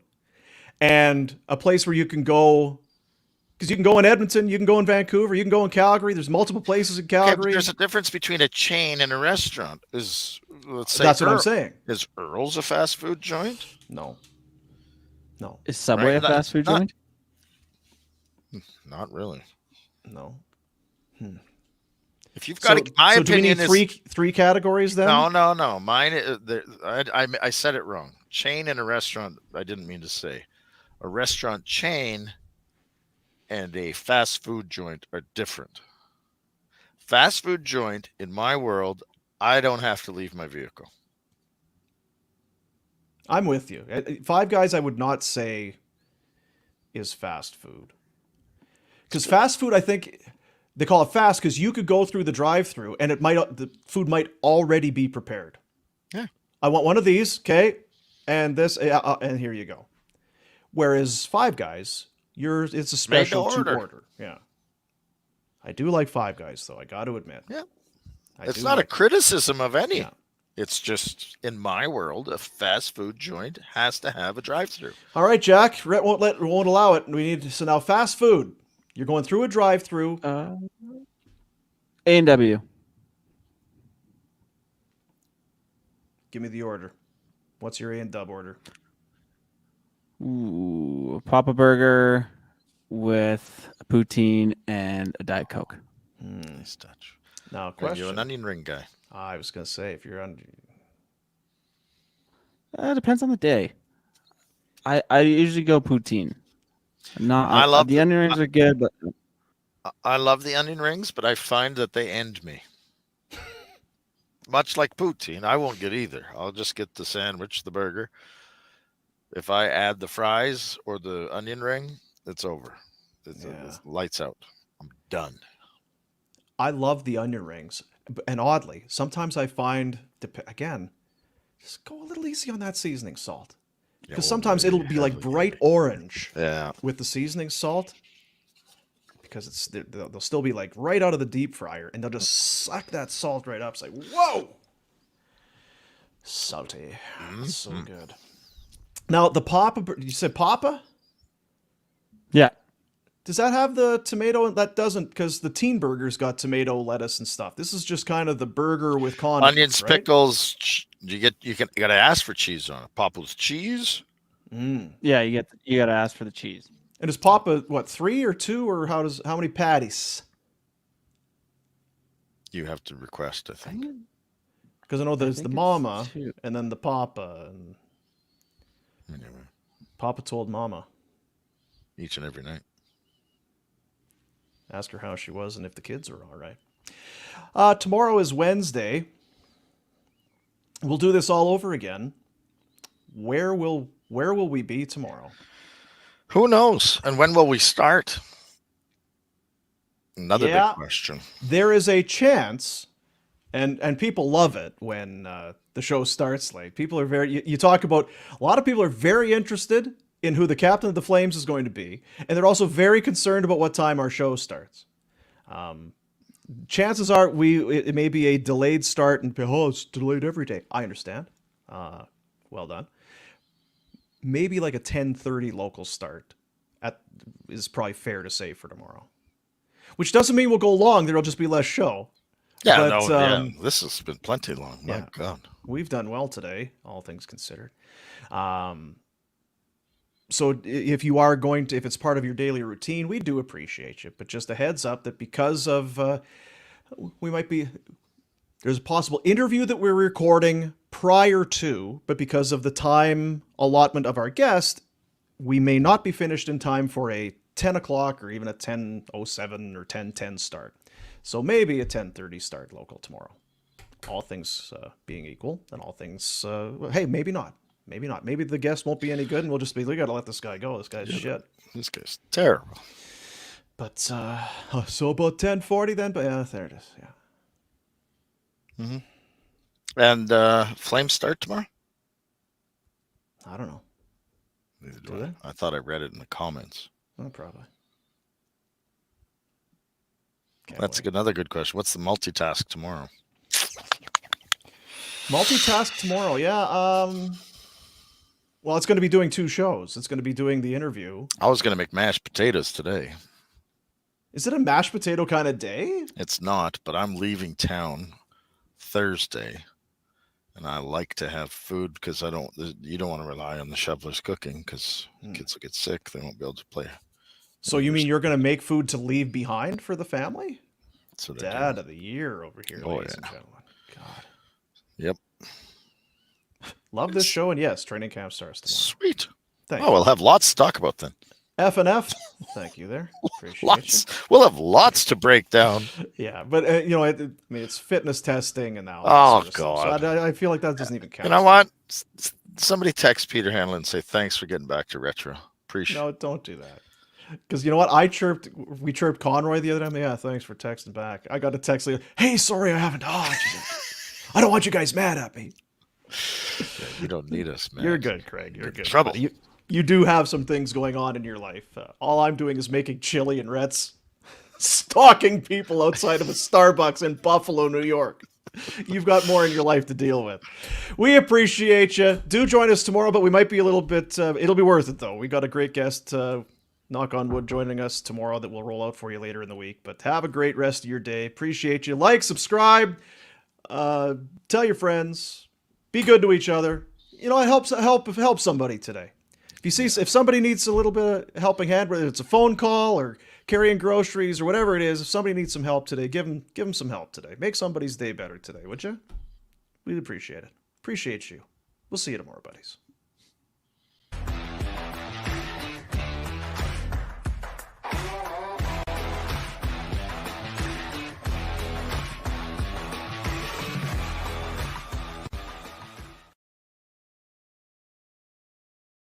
and a place where you can go. Because you can go in Edmonton, you can go in Vancouver, you can go in Calgary. There's multiple places in
Okay, but
Calgary.
there's a difference between a chain and a restaurant. Let's say
That's what I'm saying.
Is Earl's a fast food joint?
No.
Is Subway
Right,
a fast food
not-
joint?
Not really.
No.
If you've got
So,
my
so do we
opinion
need
is
three categories then?
no. Mine. I said it wrong. Chain and a restaurant. I didn't mean to say. A restaurant chain and a fast food joint are different. Fast food joint, in my world, I don't have to leave my vehicle.
I'm with you. Five Guys, I would not say is fast food. Because fast food, I think they call it fast because you could go through the drive-through and the food might already be prepared.
Yeah.
I want one of these, okay, and this, and here you go. Whereas Five Guys, it's a special to order. Yeah. I do like Five Guys, though. I got to admit.
Yeah.
I
It's
do
not a
like-
criticism of any.
Yeah.
It's just, in my world, a fast food joint has to have a drive-through.
All right, Jack. Rhett won't allow it. So now fast food. You're going through a drive-through.
A&W.
Give me the order. What's your A&W order?
Ooh, Papa Burger with a poutine and a Diet Coke.
Nice touch.
Now,
Are
question.
you an onion ring guy?
I was going to say, if you're on...
Depends on the day. I usually go poutine.
I love
the onion rings are good, but
I love the onion rings, but I find that they end me. Much like poutine, I won't get either. I'll just get the sandwich, the burger. If I add the fries or the onion ring, it's over. It's lights out. I'm done.
I love the onion rings. And oddly, sometimes I find, again, just go a little easy on that seasoning salt. Because sometimes it'll be like bright orange with the seasoning salt. Because they'll still be like right out of the deep fryer, and they'll just suck that salt right up. It's like, whoa! Salty. That's so good. Now, the Papa, you said Papa?
Yeah.
Does that have the tomato? That doesn't, because the teen burger's got tomato, lettuce, and stuff. This is just kind of the burger with condiments,
onions,
right?
pickles. You gotta ask for cheese on it. Papa's cheese.
Yeah, you got to ask for the cheese.
And is Papa, what, 3 or 2, or how many patties?
You have to request, I think.
Because I know there's the
think it's
Mama,
2.
and then the Papa, and
Anyway,
Papa told Mama.
each and every night.
Ask her how she was and if the kids are all right. Tomorrow is Wednesday. We'll do this all over again. Where will we be tomorrow?
Who knows? And when will we start? Another big question.
There is a chance, and people love it when the show starts late. People are you talk about, a lot of people are very interested in who the captain of the Flames is going to be, and they're also very concerned about what time our show starts. Chances are it may be a delayed start, and it's delayed every day. I understand. Well done. Maybe like a 10:30 local start is probably fair to say for tomorrow. Which doesn't mean we'll go long. There'll just be less show.
Yeah,
But,
this has been plenty long. My God.
We've done well today, all things considered. So if you are if it's part of your daily routine, we do appreciate you. But just a heads up that because of, there's a possible interview that we're recording prior to, but because of the time allotment of our guest, we may not be finished in time for a 10 o'clock or even a 10:07 or 10:10 start. So maybe a 10:30 start local tomorrow. All things being equal, and all things, hey, maybe not. Maybe not. Maybe the guest won't be any good, and we'll just be, we got to let this guy go. This guy's shit.
This guy's terrible.
But, so about 10:40 then? But yeah, there it is. Yeah.
Mm-hmm. And Flames start tomorrow?
I don't know.
Neither
Do
do
they?
I thought I read it in the comments.
Oh, probably.
That's another good question. What's the multitask tomorrow?
Multitask tomorrow, yeah. Well, it's going to be doing 2 shows. It's going to be doing the interview.
I was going to make mashed potatoes today.
Is it a mashed potato kind of day?
It's not, but I'm leaving town Thursday, and I like to have food because you don't want to rely on the shovelers cooking because kids will get sick. They won't be able to play.
So you mean you're going to make food to leave behind for the family?
That's what I
Dad
do.
of the year over here, ladies and gentlemen. God.
Yep.
Love this show, and yes, training camp starts tomorrow.
Sweet.
Thank
We'll have lots to talk about then.
F and F. Thank you there. Appreciate
Lots. We'll have lots to break down.
you. Yeah, but I mean, it's fitness testing and now.
Oh,
sort of stuff.
God.
So I feel like that doesn't even count.
You know what? Somebody text Peter Hanlon and say thanks for getting back to retro. Appreciate.
No, don't do that. Because you know what? We chirped Conroy the other time. Yeah, thanks for texting back. I got a text like, hey, sorry, I haven't. I don't want you guys mad at me.
Yeah, you don't need us, man.
You're good, Craig. You're good.
Trouble.
You do have some things going on in your life. All I'm doing is making chili and Rhett's stalking people outside of a Starbucks in Buffalo, New York. You've got more in your life to deal with. We appreciate you. Do join us tomorrow, but we might be a little bit... it'll be worth it, though. We got a great guest, knock on wood, joining us tomorrow that we'll roll out for you later in the week. But have a great rest of your day. Appreciate you. Like, subscribe, tell your friends. Be good to each other. You know, it help somebody today. If somebody needs a little bit of helping hand, whether it's a phone call or carrying groceries or whatever it is, if somebody needs some help today, give them some help today. Make somebody's day better today, would you? We'd appreciate it. Appreciate you. We'll see you tomorrow, buddies.